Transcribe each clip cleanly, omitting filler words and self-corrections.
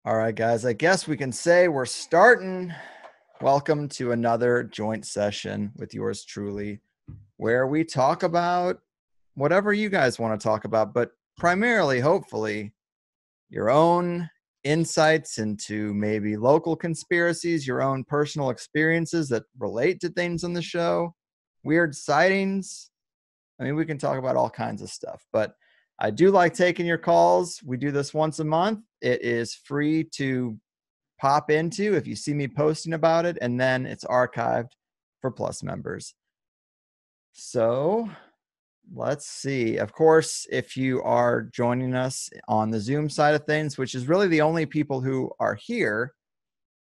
All right, guys, I guess we can say we're starting. Welcome to another joint session with yours truly, where we talk about whatever you guys want to talk about, but primarily, hopefully, your own insights into maybe local conspiracies, your own personal experiences that relate to things on the show, weird sightings. I mean, we can talk about all kinds of stuff, but I do like taking your calls. We do this once a month. It is free to pop into if you see me posting about it, and then it's archived for Plus members. So let's see. Of course, if you are joining us on the Zoom side of things, which is really the only people who are here,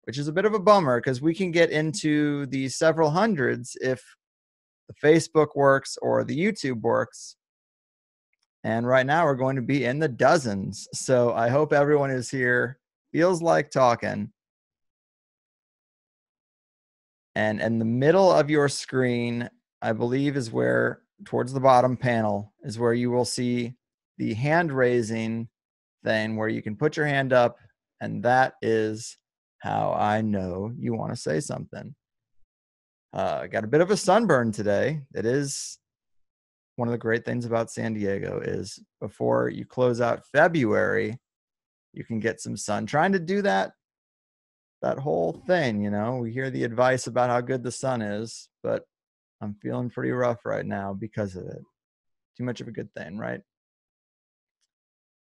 which is a bit of a bummer because we can get into the several hundreds if the Facebook works or the YouTube works. And right now we're going to be in the dozens. So I hope everyone is here, feels like talking. And in the middle of your screen, I believe is where, towards the bottom panel, is where you will see the hand raising thing where you can put your hand up. And that is how I know you want to say something. I got a bit of a sunburn today. It is one of the great things about San Diego is before you close out February, you can get some sun. Trying to do that whole thing, you know, we hear the advice about how good the sun is, but I'm feeling pretty rough right now because of it. Too much of a good thing, right?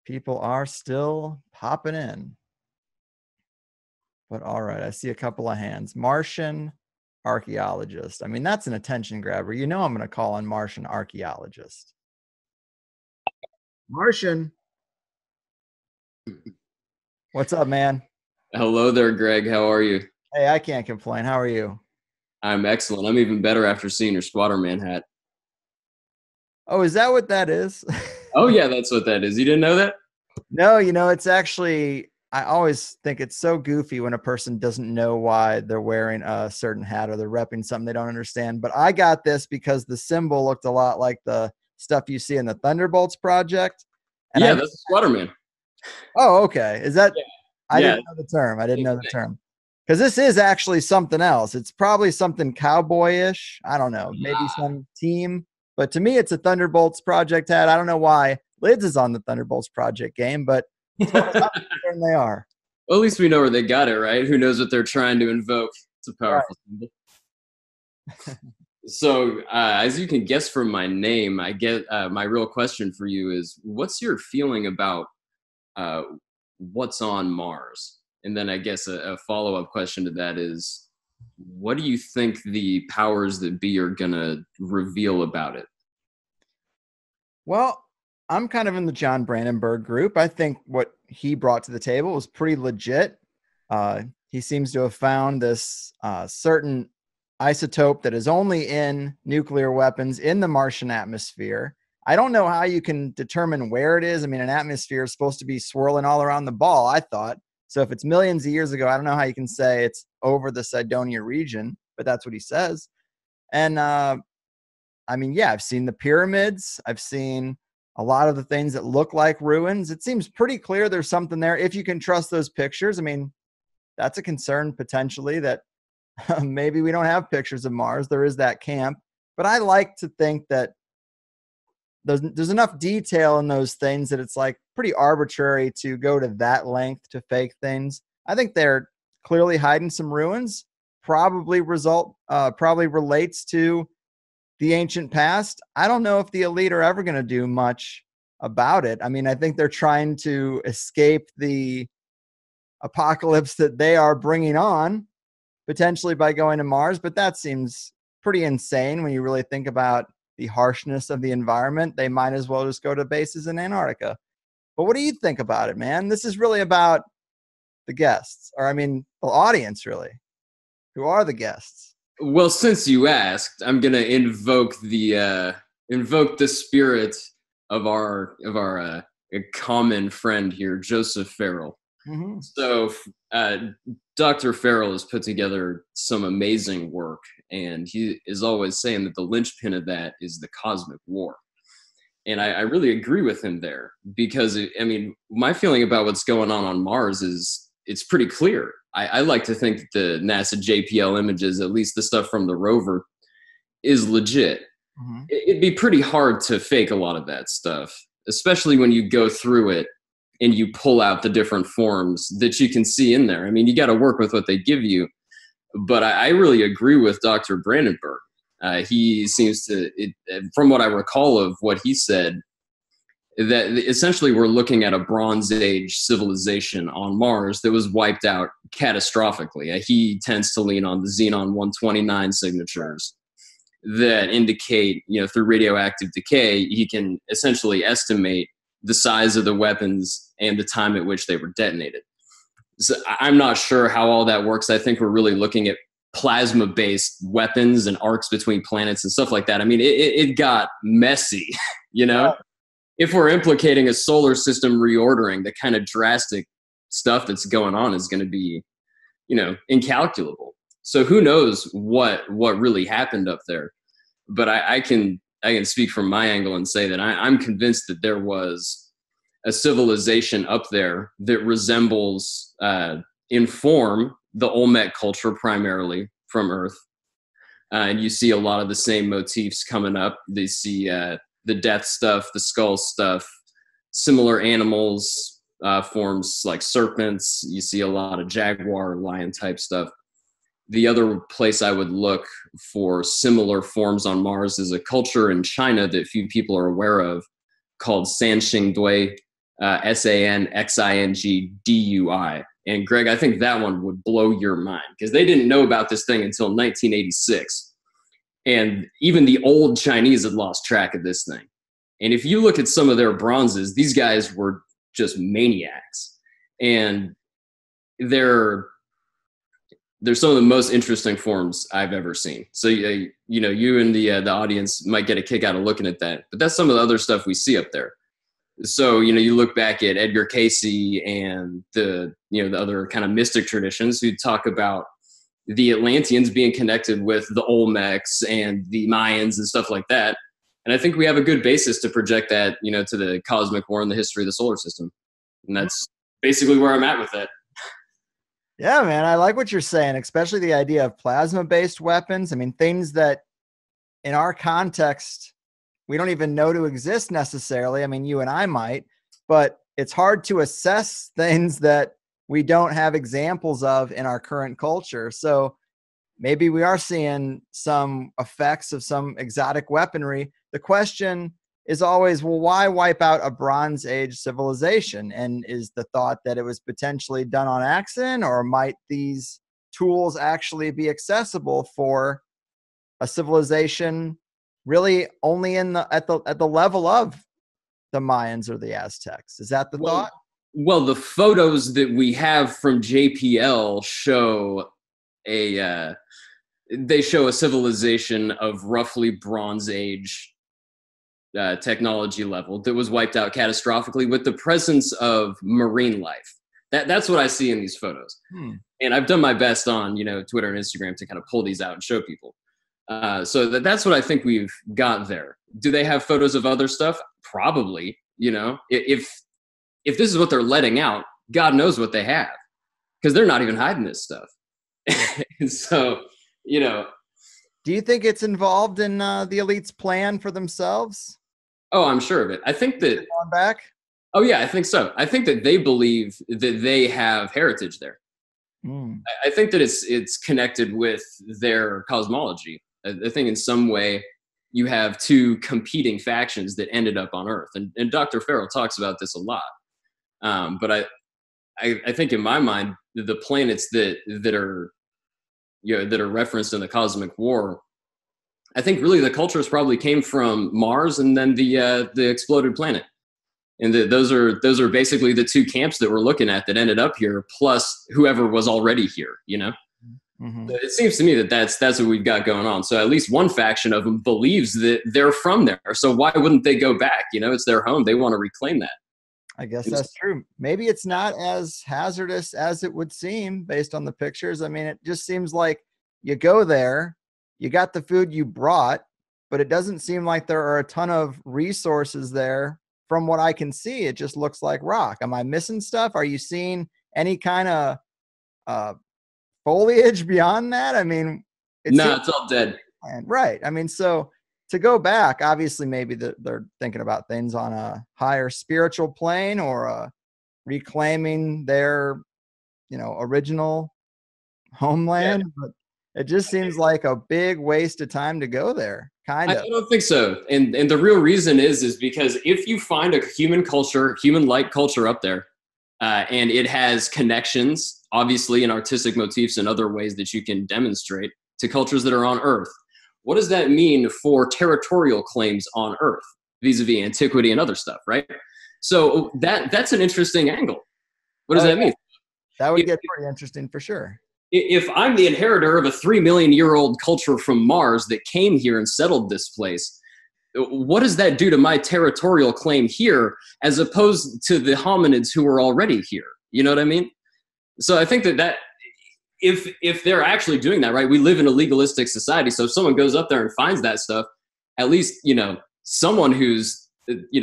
People are still popping in. But all right, I see a couple of hands. Martian archaeologist. I mean, that's an attention grabber. You know, I'm going to call on Martian archaeologist. Martian. What's up, man? Hello there, Greg. How are you? Hey, I can't complain. How are you? I'm excellent. I'm even better after seeing your Squatterman hat. Oh, is that what that is? Oh, yeah, that's what that is. You didn't know that? No, you know, it's actually, I always think it's so goofy when a person doesn't know why they're wearing a certain hat or they're repping something they don't understand. But I got this because the symbol looked a lot like the stuff you see in the Thunderbolts project. And Yeah, I, that's Squatterman. oh, okay. Is that, Yeah, I yeah. didn't know the term. I didn't know the term. Because this is actually something else. It's probably something cowboyish. I don't know, maybe some team. But to me, it's a Thunderbolts project hat. I don't know why Lids is on the Thunderbolts project game, but as far as I'm concerned, they are. Well, at least we know where they got it, right? Who knows what they're trying to invoke? It's a Right. powerful symbol. So, as you can guess from my name, I get my real question for you is, what's your feeling about uh, what's on Mars? And then I guess a follow-up question to that is, what do you think the powers that be are gonna reveal about it? Well, I'm kind of in the John Brandenburg group. I think what he brought to the table was pretty legit. He seems to have found this certain isotope that is only in nuclear weapons in the Martian atmosphere. I don't know how you can determine where it is. I mean, an atmosphere is supposed to be swirling all around the ball, I thought. So if it's millions of years ago, I don't know how you can say it's over the Cydonia region, but that's what he says. And I mean, yeah, I've seen the pyramids. I've seen a lot of the things that look like ruins. It seems pretty clear there's something there if you can trust those pictures. I mean, that's a concern potentially that maybe we don't have pictures of Mars. There is that camp. But I like to think that there's enough detail in those things that it's like pretty arbitrary to go to that length to fake things. I think they're clearly hiding some ruins. Probably relates to the ancient past. I don't know if the elite are ever going to do much about it. I mean, I think they're trying to escape the apocalypse that they are bringing on, potentially by going to Mars, but that seems pretty insane when you really think about the harshness of the environment. They might as well just go to bases in Antarctica. But what do you think about it, man? This is really about the guests, or I mean, the audience, really. Who are the guests? Well, since you asked, I'm gonna invoke the spirit of our common friend here, Joseph Farrell. Mm-hmm. So, uh, Dr. Farrell has put together some amazing work, and he is always saying that the linchpin of that is the cosmic war. And I really agree with him there because, I mean, my feeling about what's going on Mars is it's pretty clear. I like to think that the NASA JPL images, at least the stuff from the rover, is legit. Mhm. It'd be pretty hard to fake a lot of that stuff, especially when you go through it and you pull out the different forms that you can see in there. I mean, you got to work with what they give you. But I really agree with Dr. Brandenburg. He seems to, from what I recall of what he said, that essentially we're looking at a Bronze Age civilization on Mars that was wiped out catastrophically. He tends to lean on the Xenon 129 signatures that indicate, through radioactive decay, he can essentially estimate the size of the weapons and the time at which they were detonated. So I'm not sure how all that works. I think we're really looking at plasma-based weapons and arcs between planets and stuff like that. I mean, it got messy, If we're implicating a solar system reordering, the kind of drastic stuff that's going on is going to be, incalculable. So who knows what really happened up there? But I can speak from my angle and say that I'm convinced that there was a civilization up there that resembles in form the Olmec culture primarily from Earth. And you see a lot of the same motifs coming up. They see the death stuff, the skull stuff, similar animals, forms like serpents. You see a lot of jaguar, lion type stuff. The other place I would look for similar forms on Mars is a culture in China that few people are aware of called Sanxingdui, Sanxingdui. And Greg, I think that one would blow your mind because they didn't know about this thing until 1986. And even the old Chinese had lost track of this thing. And if you look at some of their bronzes, these guys were just maniacs. And they're some of the most interesting forms I've ever seen. So, you and the audience might get a kick out of looking at that. But that's some of the other stuff we see up there. So, you look back at Edgar Cayce and the other kind of mystic traditions who talk about the Atlanteans being connected with the Olmecs and the Mayans and stuff like that. And I think we have a good basis to project that, to the cosmic war and the history of the solar system. And that's basically where I'm at with that. Yeah, man, I like what you're saying, especially the idea of plasma-based weapons. I mean, things that in our context, we don't even know to exist necessarily. I mean, you and I might, but it's hard to assess things that we don't have examples of in our current culture. So maybe we are seeing some effects of some exotic weaponry. The question is always, well, why wipe out a Bronze Age civilization? And is the thought that it was potentially done on accident, or might these tools actually be accessible for a civilization really only at the level of the Mayans or the Aztecs? Is that the thought? Well, the photos that we have from JPL show a civilization of roughly Bronze Age technology level that was wiped out catastrophically with the presence of marine life. That's what I see in these photos. And I've done my best on Twitter and Instagram to kind of pull these out and show people. So that's what I think we've got there. Do they have photos of other stuff? Probably. If this is what they're letting out, God knows what they have, because they're not even hiding this stuff. And so, do you think it's involved in the elite's plan for themselves? Oh, I'm sure of it. I think that going back. Oh yeah, I think so. I think that they believe that they have heritage there. I think that it's connected with their cosmology. I think in some way you have two competing factions that ended up on Earth, and Dr. Farrell talks about this a lot. But I think in my mind, the planets that are referenced in the cosmic war, I think really the cultures probably came from Mars and then the exploded planet. And those are basically the two camps that we're looking at that ended up here, plus whoever was already here, Mm-hmm. It seems to me that that's what we've got going on. So at least one faction of them believes that they're from there. So why wouldn't they go back? It's their home. They want to reclaim that. I guess that's true. Maybe it's not as hazardous as it would seem based on the pictures. I mean, it just seems like you go there, you got the food you brought, but it doesn't seem like there are a ton of resources there. From what I can see, it just looks like rock. Am I missing stuff? Are you seeing any kind of uh, foliage beyond that? I mean, it No, seems it's all dead. right. I mean, so to go back, obviously, maybe they're thinking about things on a higher spiritual plane or reclaiming their, original Yeah. homeland. But it just seems like a big waste of time to go there, kind I of. don't think so. And the real reason is because if you find a human culture, human like culture up there, and it has connections, obviously, and artistic motifs and other ways that you can demonstrate to cultures that are on Earth, what does that mean for territorial claims on Earth vis-a-vis antiquity and other stuff, right? So that's an interesting angle. What does Oh that yeah, mean? that would If, get pretty interesting for sure. if I'm the inheritor of a 3 million-year-old culture from Mars that came here and settled this place, what does that do to my territorial claim here as opposed to the hominids who were already here? You know what I mean? So I think that if they're actually doing that, right? We live in a legalistic society. So if someone goes up there and finds that stuff, at least, someone who's,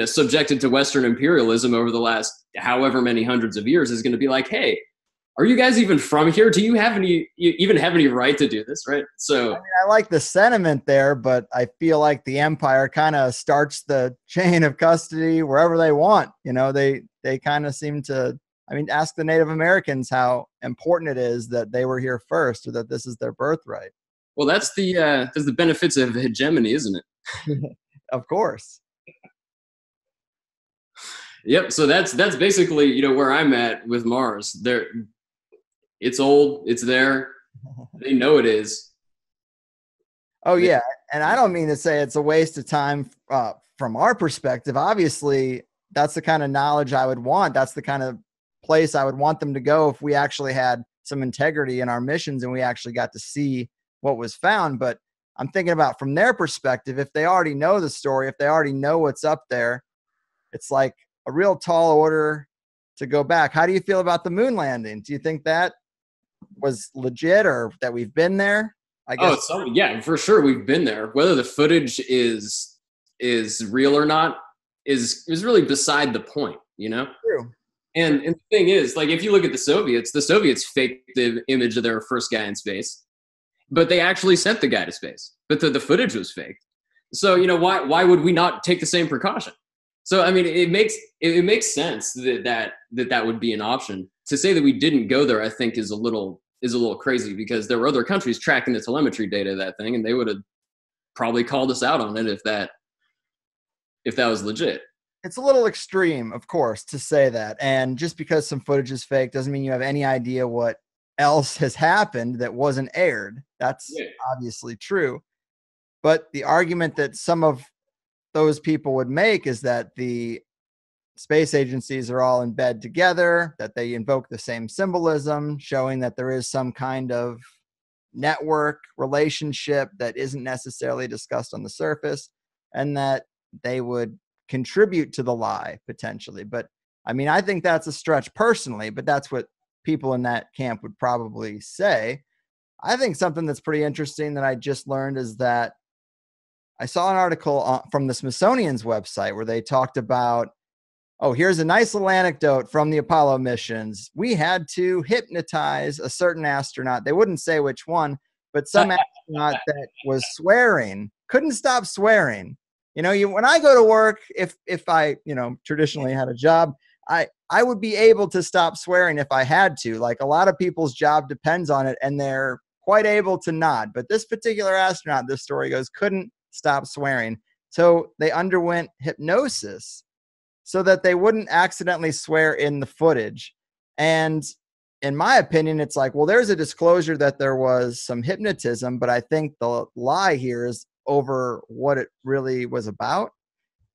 subjected to Western imperialism over the last however many hundreds of years is going to be like, hey, are you guys even from here? Do you even have any right to do this? Right. So I like the sentiment there, but I feel like the empire kind of starts the chain of custody wherever they want. They kind of seem to. I mean, ask the Native Americans how important it is that they were here first, or that this is their birthright. well, that's the benefits of hegemony, isn't it? Of course. Yep. So that's basically where I'm at with Mars. It's old. It's there. They know it is. Oh They, yeah, and I don't mean to say it's a waste of time from our perspective. Obviously, that's the kind of knowledge I would want. That's the kind of place I would want them to go if we actually had some integrity in our missions and we actually got to see what was found. But I'm thinking about from their perspective, if they already know the story, if they already know what's up there, it's like a real tall order to go back. How do you feel about the moon landing? Do you think that was legit or that we've been there? I guess. oh, so yeah, for sure we've been there. Whether the footage is real or not is really beside the point, you know. True. And the thing is, like, if you look at the Soviets faked the image of their first guy in space, but they actually sent the guy to space. But the footage was faked. So why would we not take the same precaution? So I mean, it makes sense that would be an option. To say that we didn't go there, I think, is a little crazy because there were other countries tracking the telemetry data of that thing, and they would have probably called us out on it if that was legit. It's a little extreme, of course, to say that. And just because some footage is fake doesn't mean you have any idea what else has happened that wasn't aired. That's Yeah. obviously true. But the argument that some of those people would make is that the space agencies are all in bed together, that they invoke the same symbolism, showing that there is some kind of network relationship that isn't necessarily discussed on the surface, and that they would contribute to the lie potentially. But I mean, I think that's a stretch personally, but that's what people in that camp would probably say. I think something that's pretty interesting that I just learned is that I saw an article from the Smithsonian's website where they talked about, oh, here's a nice little anecdote from the Apollo missions. We had to hypnotize a certain astronaut. They wouldn't say which one, but some astronaut that was swearing, couldn't stop swearing. When I go to work, if I, traditionally had a job, I would be able to stop swearing if I had to. Like, a lot of people's job depends on it, and they're quite able to not. But this particular astronaut, this story goes, couldn't stop swearing. So they underwent hypnosis so that they wouldn't accidentally swear in the footage. And in my opinion, it's like, well, there's a disclosure that there was some hypnotism, but I think the lie here is over what it really was about.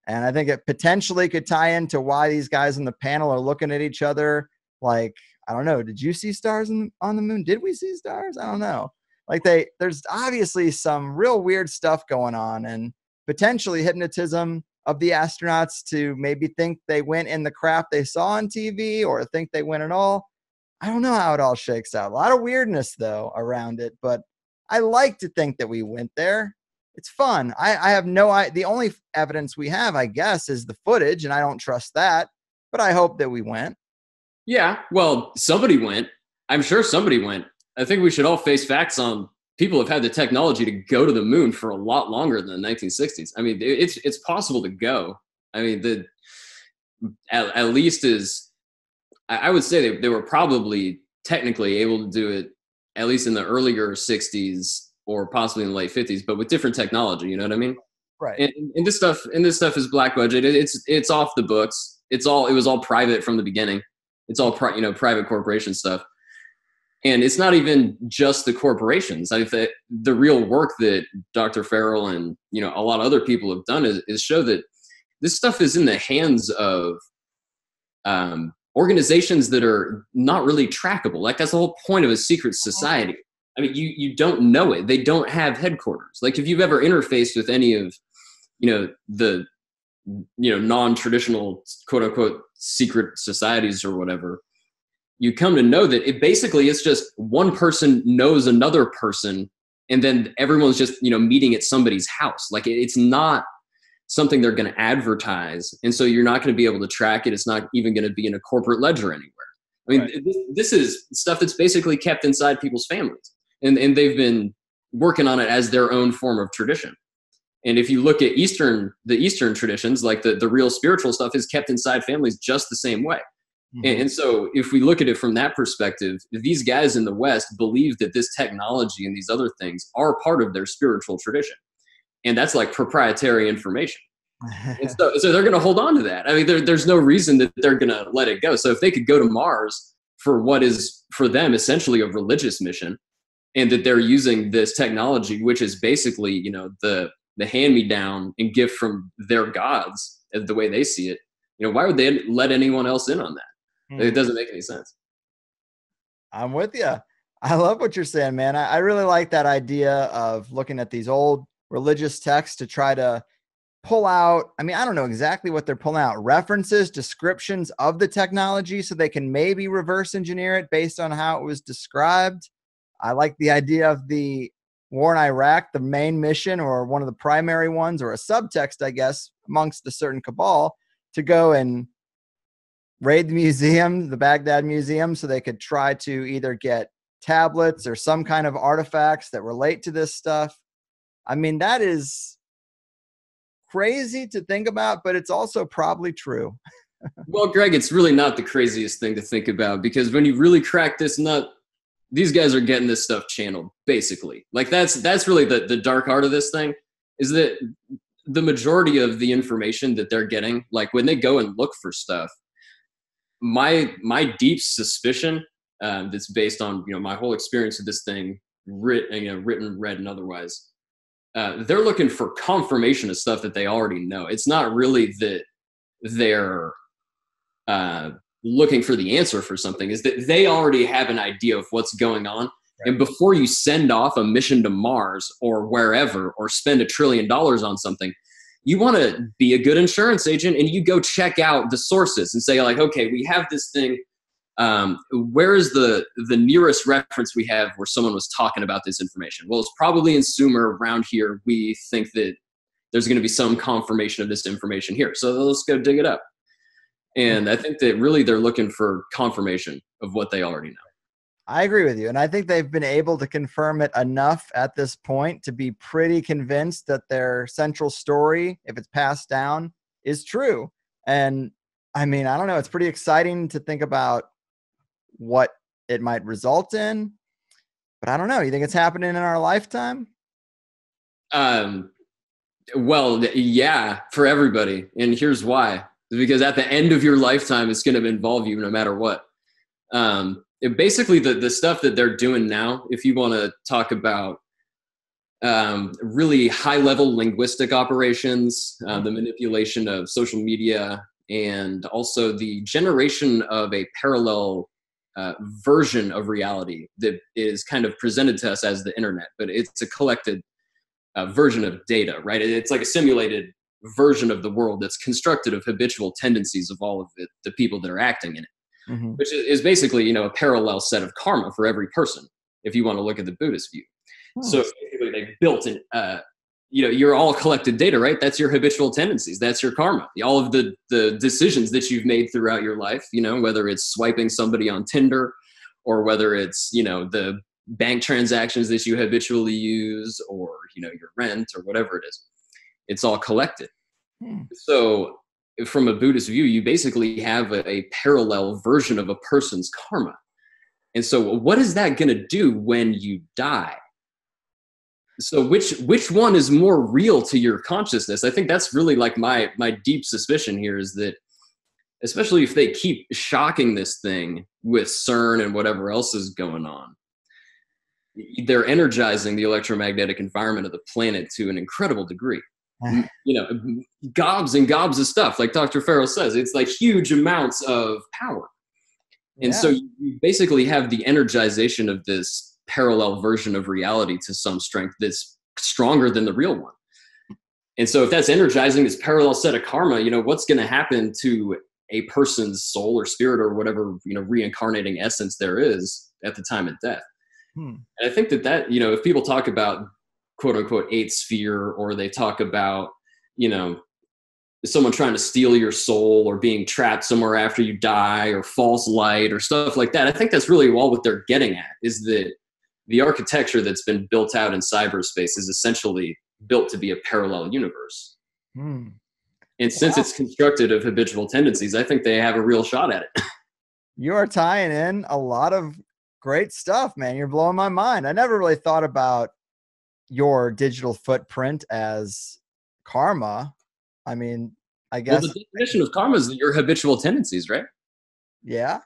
And I think it potentially could tie into why these guys on the panel are looking at each other like, I don't know, did you see stars on the moon? Did we see stars? I don't know. Like, there's obviously some real weird stuff going on, and potentially hypnotism of the astronauts to maybe think they went in the craft they saw on TV or think they went at all. I don't know how it all shakes out. A lot of weirdness, though, around it, but I like to think that we went there. It's fun. I have the only evidence we have, I guess, is the footage, and I don't trust that, but I hope that we went. Yeah, well, somebody went. I'm sure somebody went. I think we should all face facts on people have had the technology to go to the moon for a lot longer than the 1960s. I mean, it's possible to go. I mean, at least is I would say they were probably technically able to do it at least in the earlier 60s or possibly in the late 50s, but with different technology. You know what I mean? Right. And this stuff is black budget. It's off the books. It was all private from the beginning. It's all private corporation stuff. And it's not even just the corporations. I think the real work that Dr. Farrell and a lot of other people have done is show that this stuff is in the hands of organizations that are not really trackable. Like that's the whole point of a secret society. I mean, you don't know it. They don't have headquarters. Like if you've ever interfaced with any of the non-traditional quote unquote secret societies or whatever, you come to know that it basically is just one person knows another person, and then everyone's just meeting at somebody's house. Like it's not something they're going to advertise, and so you're not going to be able to track it. It's not even going to be in a corporate ledger anywhere. I mean, right. This is stuff that's basically kept inside people's families, and they've been working on it as their own form of tradition. And if you look at the Eastern traditions, like the real spiritual stuff is kept inside families just the same way. Mm-hmm. And so if we look at it from that perspective, these guys in the West believe that this technology and these other things are part of their spiritual tradition. And that's like proprietary information. And so they're going to hold on to that. I mean, there's no reason that they're going to let it go. So if they could go to Mars for what is for them essentially a religious mission, and that they're using this technology, which is basically, the hand-me-down and gift from their gods, the way they see it, why would they let anyone else in on that? It doesn't make any sense. I'm with you. I love what you're saying, man. I really like that idea of looking at these old religious texts to try to pull out, I mean, I don't know exactly what they're pulling out, references, descriptions of the technology so they can maybe reverse engineer it based on how it was described. I like the idea of the war in Iraq, the main mission or one of the primary ones, or a subtext, I guess, amongst a certain cabal to go and raid the museum, the Baghdad Museum, so they could try to either get tablets or some kind of artifacts that relate to this stuff. I mean, that is crazy to think about, but it's also probably true. Well, Greg, it's really not the craziest thing to think about, because when you really crack this nut, these guys are getting this stuff channeled, basically. Like that's really the dark art of this thing, is that the majority of the information that they're getting, like when they go and look for stuff, my deep suspicion that's based on my whole experience with this thing, written, read, and otherwise, they're looking for confirmation of stuff that they already know. It's not really that they're looking for the answer for something, is that they already have an idea of what's going on. Right. And before you send off a mission to Mars or wherever, or spend $1 trillion on something, you want to be a good insurance agent and you go check out the sources and say, like, okay, we have this thing. Where is the nearest reference we have where someone was talking about this information? Well, it's probably in Sumer around here. We think that there's going to be some confirmation of this information here. So let's go dig it up. And I think that really they're looking for confirmation of what they already know. I agree with you. And I think they've been able to confirm it enough at this point to be pretty convinced that their central story, if it's passed down, is true. And I mean, I don't know. It's pretty exciting to think about what it might result in, but I don't know. You think it's happening in our lifetime? Well, yeah, for everybody. And here's why. Because at the end of your lifetime, it's going to involve you no matter what. Basically, the stuff that they're doing now, if you want to talk about really high-level linguistic operations, the manipulation of social media, and also the generation of a parallel version of reality that is kind of presented to us as the internet, but it's a collected version of data, right? It's like a simulated version of the world that's constructed of habitual tendencies of all of the people that are acting in it, which is basically, a parallel set of karma for every person, if you want to look at the Buddhist view. So basically they built you're all collected data, right? That's your habitual tendencies. That's your karma. All of the decisions that you've made throughout your life, whether it's swiping somebody on Tinder, or whether it's, the bank transactions that you habitually use, or, your rent, or whatever it is, it's all collected. Hmm. So from a Buddhist view, you basically have a parallel version of a person's karma. And so what is that going to do when you die? So which one is more real to your consciousness? I think that's really like my deep suspicion here, is that especially if they keep shocking this thing with CERN and whatever else is going on, they're energizing the electromagnetic environment of the planet to an incredible degree. Gobs and gobs of stuff, like Dr. Farrell says. It's like huge amounts of power. And Yeah. so you basically have the energization of this parallel version of reality to some strength that's stronger than the real one. And so if that's energizing this parallel set of karma, what's going to happen to a person's soul or spirit or whatever, reincarnating essence there is at the time of death. And I think that, if people talk about quote unquote eighth sphere, or they talk about, someone trying to steal your soul, or being trapped somewhere after you die, or false light, or stuff like that, I think that's really all what they're getting at, is that the architecture that's been built out in cyberspace is essentially built to be a parallel universe. And since it's constructed of habitual tendencies, I think they have a real shot at it. You are tying in a lot of great stuff, man. You're blowing my mind. I never really thought about your digital footprint as karma. I mean, I guess. Well, the definition of karma is your habitual tendencies, right? Yeah.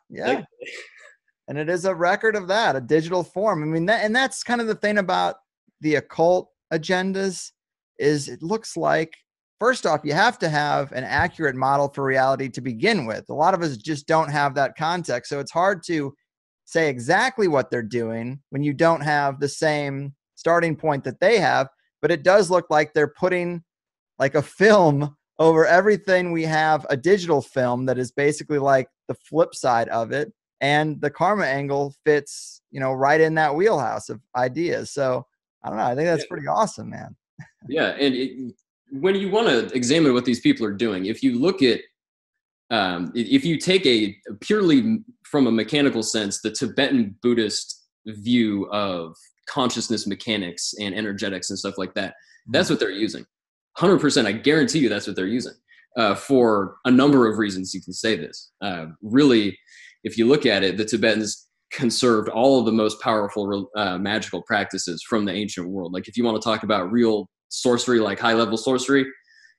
And it is a record of that, a digital form. I mean, that's kind of the thing about the occult agendas, is it looks like, first off, you have to have an accurate model for reality to begin with. A lot of us just don't have that context. So it's hard to say exactly what they're doing when you don't have the same starting point that they have. But it does look like they're putting like a film over everything we have, a digital film that is basically like the flip side of it. And the karma angle fits, right in that wheelhouse of ideas. So I don't know. I think that's pretty awesome, man. Yeah. And when you want to examine what these people are doing, if you look at, if you take a purely from a mechanical sense, the Tibetan Buddhist view of consciousness mechanics and energetics and stuff like that, that's what they're using. 100%. I guarantee you that's what they're using, for a number of reasons. You can say this. Really, if you look at it, the Tibetans conserved all of the most powerful magical practices from the ancient world. Like if you want to talk about real sorcery, like high level sorcery,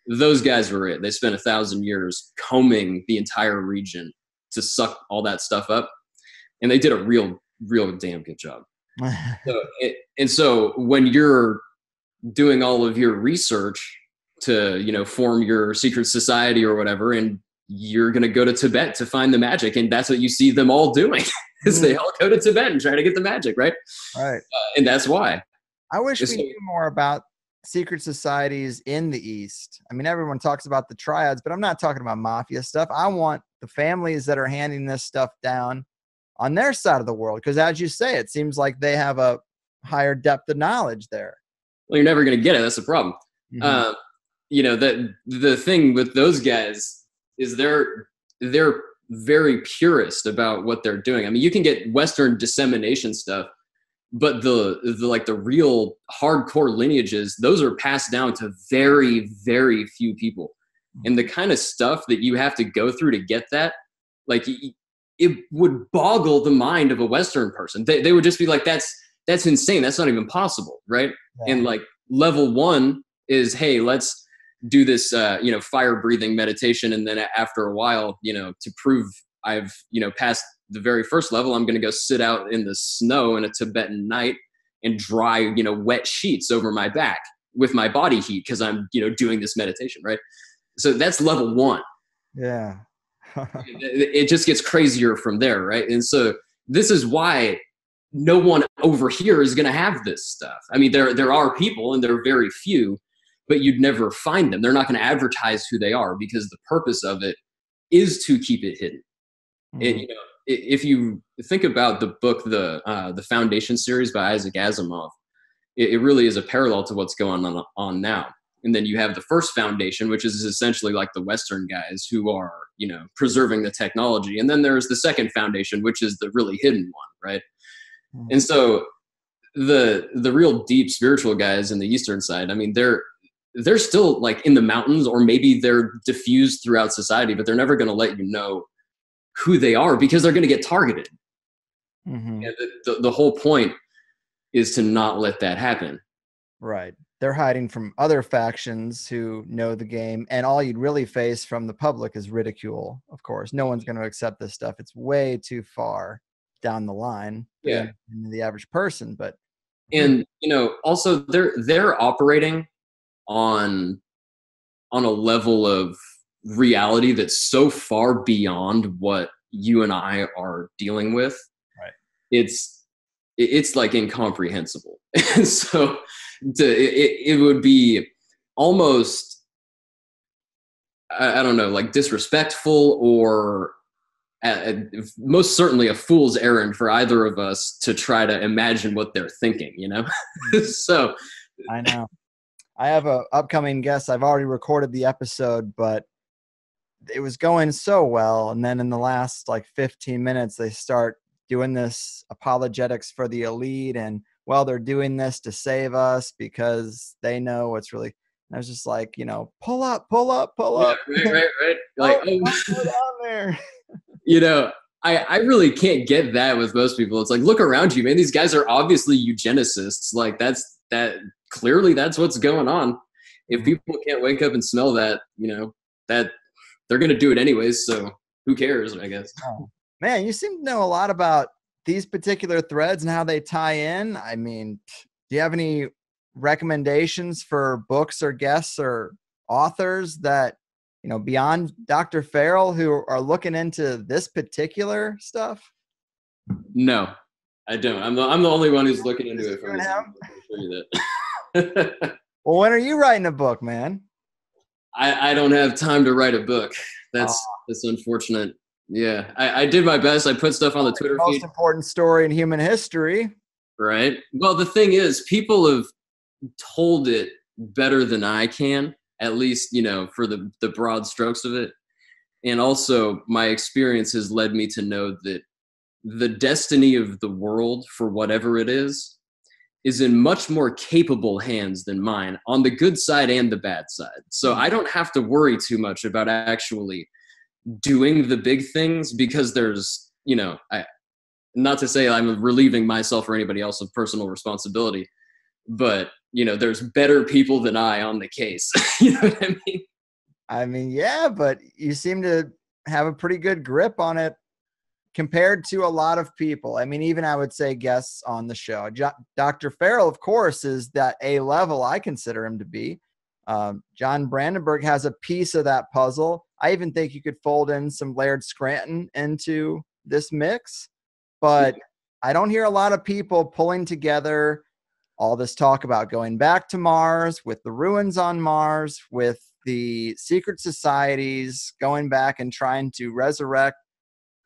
those guys were it. They spent 1,000 years combing the entire region to suck all that stuff up. And they did a real damn good job. So when you're doing all of your research to, form your secret society or whatever, and you're going to go to Tibet to find the magic. And that's what you see them all doing is they all go to Tibet and try to get the magic. Right. Right. And that's why. I wish we knew more about secret societies in the East. I mean, everyone talks about the triads, but I'm not talking about mafia stuff. I want the families that are handing this stuff down on their side of the world. Because as you say, it seems like they have a higher depth of knowledge there. Well, you're never going to get it. That's the problem. That the thing with those guys is they're very purist about what they're doing. I mean, you can get Western dissemination stuff, but the real hardcore lineages, those are passed down to very, very few people. And the kind of stuff that you have to go through to get that, like it would boggle the mind of a Western person. They would just be like, that's insane. That's not even possible. Right. Yeah. And like level one is, hey, let's do this, fire breathing meditation. And then after a while, to prove I've, passed the very first level, I'm going to go sit out in the snow in a Tibetan night and dry, wet sheets over my back with my body heat. Cause I'm, doing this meditation. Right. So that's level one. Yeah. It just gets crazier from there. Right. And so this is why no one over here is going to have this stuff. I mean, there are people and they're very few, but you'd never find them. They're not going to advertise who they are because the purpose of it is to keep it hidden. And, if you think about the book, the Foundation series by Isaac Asimov, it really is a parallel to what's going on now. And then you have the first foundation, which is essentially like the Western guys who are, preserving the technology. And then there's the second foundation, which is the really hidden one, right? Mm. And so the real deep spiritual guys in the Eastern side, I mean, they're still like in the mountains, or maybe they're diffused throughout society, but they're never going to let you know who they are because they're going to get targeted. Mm-hmm. And the whole point is to not let that happen. Right. They're hiding from other factions who know the game, and all you'd really face from the public is ridicule. Of course, no one's going to accept this stuff. It's way too far down the line for Yeah. the average person. But And also they're operating on a level of reality that's so far beyond what you and I are dealing with. Right. It's like incomprehensible. And so it would be almost, I don't know, like disrespectful, or most certainly a fool's errand for either of us to try to imagine what they're thinking, So I know. I have a upcoming guest. I've already recorded the episode, but it was going so well. And then in the last like 15 minutes, they start doing this apologetics for the elite. And well, they're doing this to save us because they know what's really, and I was just like, pull up. yeah, right. Like, don't go down there. I really can't get that with most people. It's like, look around you, man. These guys are obviously eugenicists. Like clearly that's what's going on. If people can't wake up and smell that, that they're going to do it anyways. So who cares, I guess. Oh, man, you seem to know a lot about these particular threads and how they tie in. I mean, do you have any recommendations for books or guests or authors that, beyond Dr. Farrell, who are looking into this particular stuff? No, I don't. I'm the only one who's looking into it from this. I can show you that. Well, when are you writing a book, man? I don't have time to write a book. That's unfortunate. Yeah, I did my best. I put stuff on the Twitter feed. Most important story in human history. Right. Well, the thing is, people have told it better than I can, at least, for the broad strokes of it. And also my experience has led me to know that the destiny of the world, for whatever it is in much more capable hands than mine, on the good side and the bad side. So I don't have to worry too much about actually doing the big things, because there's, not to say I'm relieving myself or anybody else of personal responsibility, but, there's better people than I on the case. You know what I mean? I mean, yeah, but you seem to have a pretty good grip on it compared to a lot of people. I mean, even I would say guests on the show. Dr. Farrell, of course, is that A level I consider him to be. John Brandenburg has a piece of that puzzle. I even think you could fold in some Laird Scranton into this mix, but I don't hear a lot of people pulling together all this talk about going back to Mars, with the ruins on Mars, with the secret societies going back and trying to resurrect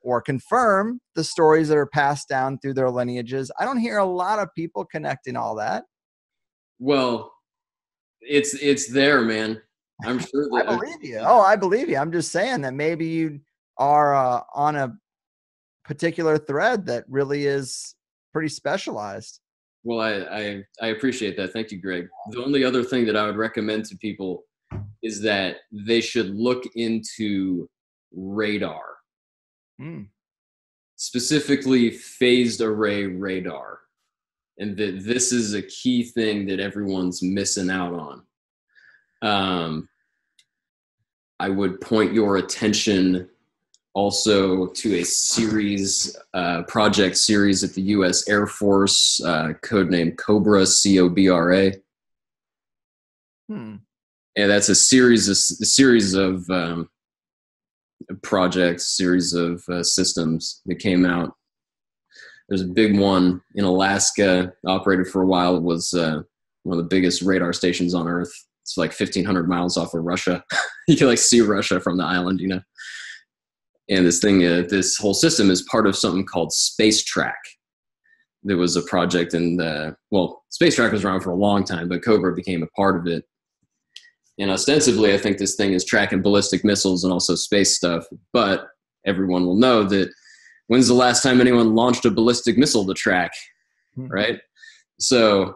or confirm the stories that are passed down through their lineages. I don't hear a lot of people connecting all that. Well, it's there, man. I'm sure that I believe you. Oh, I believe you. I'm just saying that maybe you are on a particular thread that really is pretty specialized. Well, I appreciate that. Thank you, Greg. The only other thing that I would recommend to people is that they should look into radar. Specifically phased array radar, and that this is a key thing that everyone's missing out on. I would point your attention also to a series, project series at the U.S. Air Force, codenamed Cobra, COBRA. And that's a series of projects, series of systems that came out. There's a big one in Alaska, operated for a while. It was one of the biggest radar stations on Earth. It's like 1,500 miles off of Russia. You can like see Russia from the island, And this thing, this whole system is part of something called Space Track. there was a project in Space Track was around for a long time, but Cobra became a part of it. And ostensibly, I think this thing is tracking ballistic missiles and also space stuff. But everyone will know that when's the last time anyone launched a ballistic missile to track, right? So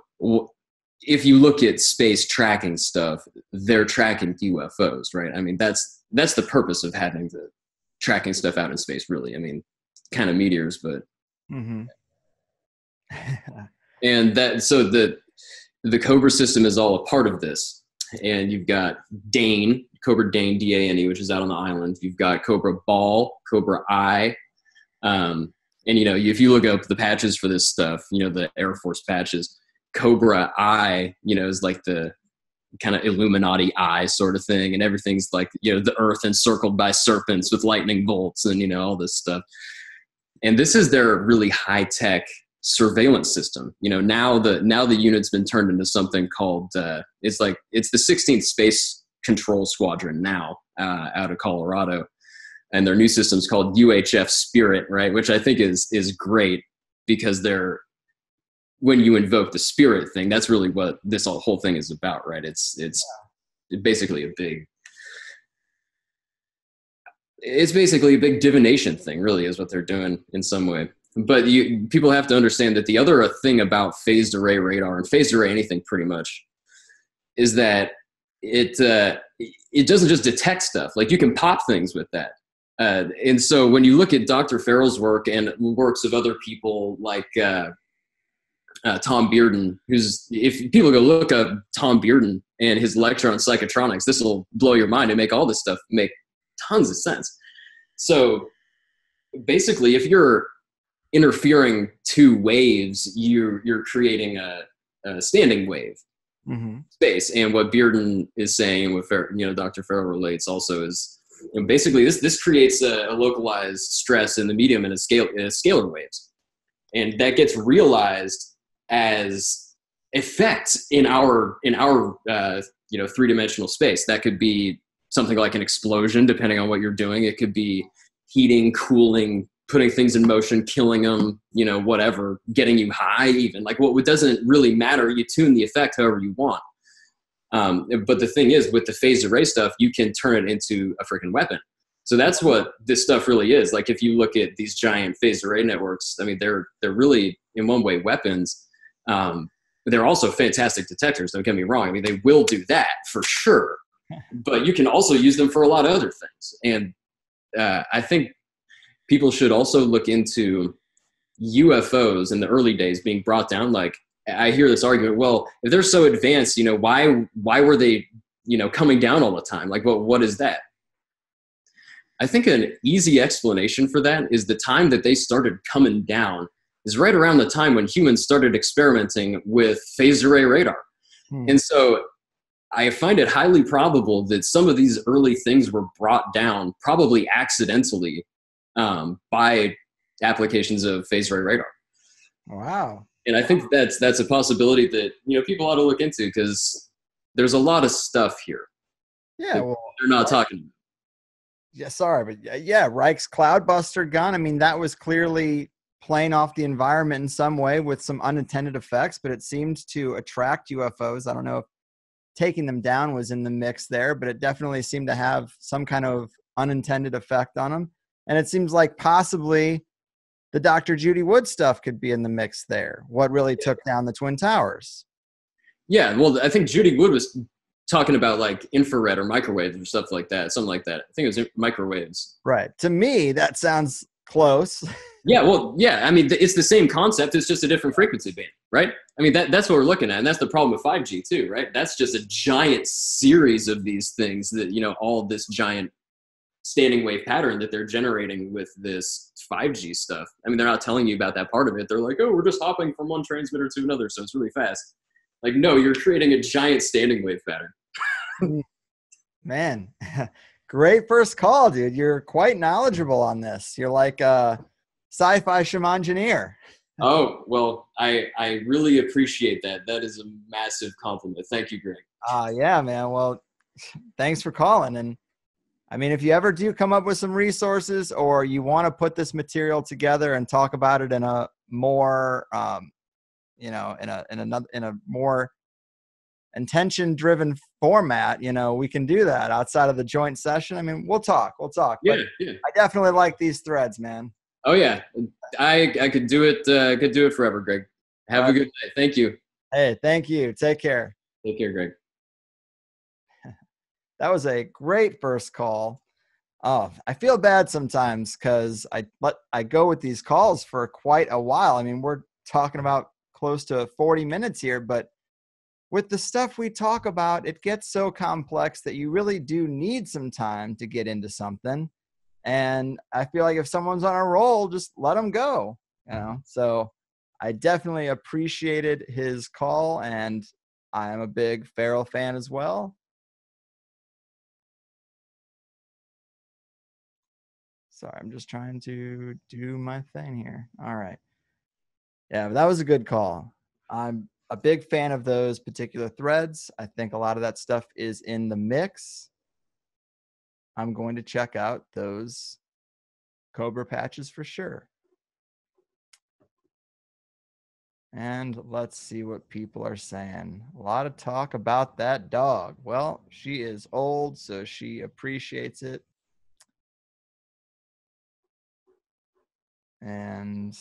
if you look at space tracking stuff, they're tracking UFOs, right? I mean, that's the purpose of having the tracking stuff out in space, really. I mean, kind of meteors, but and that, so the Cobra system is all a part of this. And you've got Dane, Cobra Dane, Dane, which is out on the island. You've got Cobra Ball, Cobra Eye. And, if you look up the patches for this stuff, the Air Force patches, Cobra Eye, is like the kind of Illuminati eye sort of thing. And everything's like, the earth encircled by serpents with lightning bolts and, all this stuff. And this is their really high tech surveillance system. Now the unit's been turned into something called it's the 16th Space Control Squadron now, out of Colorado, and their new system's called UHF Spirit, right? Which I think is great, because when you invoke the spirit thing, that's really what this whole thing is about, right? It's basically a big divination thing, really, is what they're doing in some way. But people have to understand that the other thing about phased array radar, and phased array anything pretty much, is that it doesn't just detect stuff. Like, you can pop things with that. And so when you look at Dr. Farrell's work and works of other people like Tom Bearden, if people go look up Tom Bearden and his lecture on psychotronics, this will blow your mind and make all this stuff make tons of sense. So basically, if you're interfering two waves, you're creating a standing wave space. And what Bearden is saying, what Dr. Farrell relates also, is basically this creates a localized stress in the medium and a scalar waves, and that gets realized as effects in our three-dimensional space. That could be something like an explosion, depending on what you're doing. It could be heating, cooling, putting things in motion, killing them, whatever, getting you high, even. Like, what doesn't really matter. You tune the effect however you want. But the thing is, with the phased array stuff, you can turn it into a freaking weapon. So that's what this stuff really is. Like, if you look at these giant phased array networks, I mean, they're really, in one way, weapons. They're also fantastic detectors, don't get me wrong. I mean, they will do that for sure. But you can also use them for a lot of other things. And I think people should also look into UFOs in the early days being brought down. Like, I hear this argument, well, if they're so advanced, why were they, coming down all the time? Like, what is that? I think an easy explanation for that is the time that they started coming down is right around the time when humans started experimenting with phased array radar. And so I find it highly probable that some of these early things were brought down probably accidentally by applications of phased array radar. Wow. And I think that's a possibility that, people ought to look into, because there's a lot of stuff here. Yeah, well, they're not talking about. Yeah, sorry, but yeah, Reich's Cloudbuster gun. I mean, that was clearly playing off the environment in some way with some unintended effects, but it seemed to attract UFOs. I don't know if taking them down was in the mix there, but it definitely seemed to have some kind of unintended effect on them. And it seems like possibly the Dr. Judy Wood stuff could be in the mix there. What really took down the Twin Towers? Yeah, well, I think Judy Wood was talking about like infrared or microwaves or stuff like that, something like that. I think it was microwaves. Right. To me, that sounds close. Yeah, well, yeah. I mean, it's the same concept. It's just a different frequency band, right? I mean, that's what we're looking at, and that's the problem with 5G too, right? That's just a giant series of these things that, all this giant standing wave pattern that they're generating with this 5G stuff. I mean, they're not telling you about that part of it. They're like, oh, we're just hopping from one transmitter to another, so it's really fast. Like, no, you're creating a giant standing wave pattern. Man, great first call, dude. You're quite knowledgeable on this. You're like a sci-fi shaman-gineer. Oh, well, I really appreciate that. That is a massive compliment. Thank you, Greg. Yeah, man. Well, thanks for calling. And I mean, if you ever do come up with some resources or you want to put this material together and talk about it in a more, in a more intention driven format, we can do that outside of the joint session. I mean, we'll talk, Yeah, but yeah. I definitely like these threads, man. Oh yeah, I could do it. Could do it forever, Greg. Have a good night. Thank you. Hey, thank you. Take care. Take care, Greg. That was a great first call. Oh, I feel bad sometimes because I go with these calls for quite a while. I mean, we're talking about close to 40 minutes here, but with the stuff we talk about, it gets so complex that you really do need some time to get into something. And I feel like if someone's on a roll, just let them go. So I definitely appreciated his call, and I am a big Farrell fan as well. Sorry, I'm just trying to do my thing here. All right. Yeah, but that was a good call. I'm a big fan of those particular threads. I think a lot of that stuff is in the mix. I'm going to check out those Cobra patches for sure. And let's see what people are saying. A lot of talk about that dog. Well, she is old, so she appreciates it. And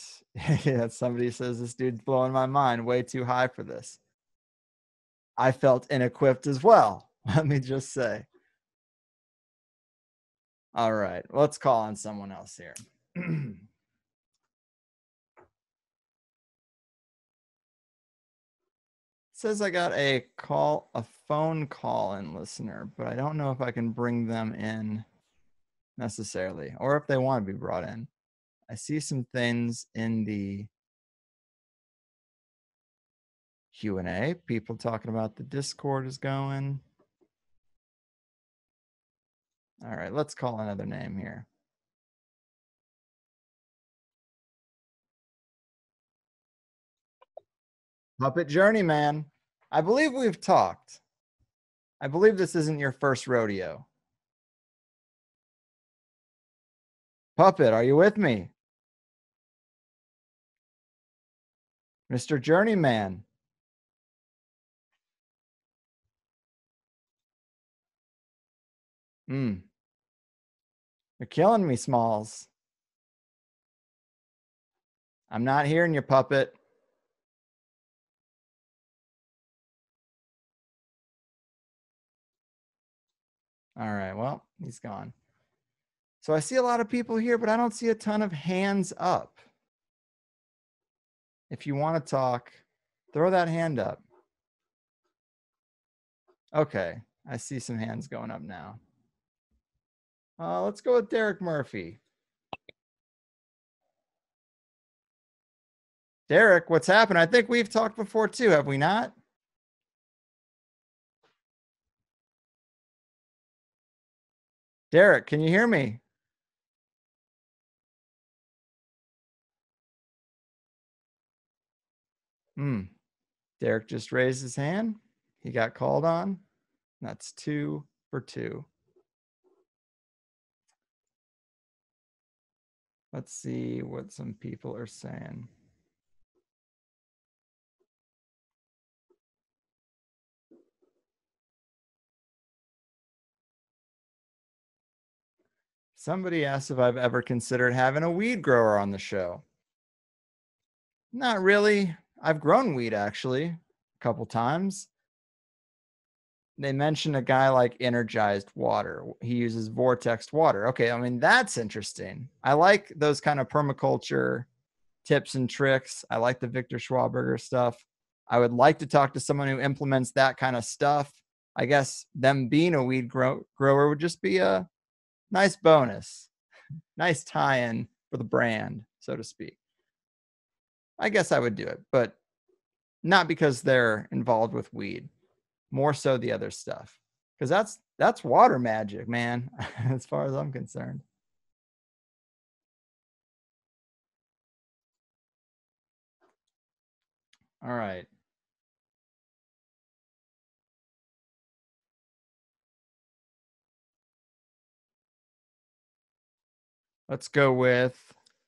yeah, somebody says this dude's blowing my mind, way too high for this. I felt inequipped as well. Let me just say. All right, let's call on someone else here. Says I got a phone call in listener, but I don't know if I can bring them in necessarily, or if they want to be brought in. I see some things in the Q&A. People talking about the Discord is going. All right, let's call another name here. Puppet Journeyman. I believe we've talked. I believe this isn't your first rodeo. Puppet, are you with me? Mr. Journeyman. You're killing me, Smalls. I'm not hearing you, Puppet. All right, well, he's gone. So I see a lot of people here, but I don't see a ton of hands up. If you want to talk, throw that hand up. Okay, I see some hands going up now. Let's go with Derek Murphy. Derek, what's happened? I think we've talked before too, have we not? Derek, can you hear me? Derek just raised his hand. He got called on. That's 2 for 2. Let's see what some people are saying. Somebody asked if I've ever considered having a weed grower on the show. Not really. I've grown weed actually a couple times. They mentioned a guy like Energized Water. He uses vortex water. Okay, I mean, that's interesting. I like those kind of permaculture tips and tricks. I like the Victor Schwaberger stuff. I would like to talk to someone who implements that kind of stuff. I guess them being a weed grower would just be a nice bonus, nice tie-in for the brand, so to speak. I guess I would do it, but not because they're involved with weed, more so the other stuff. Because that's water magic, man, as far as I'm concerned. All right. Let's go with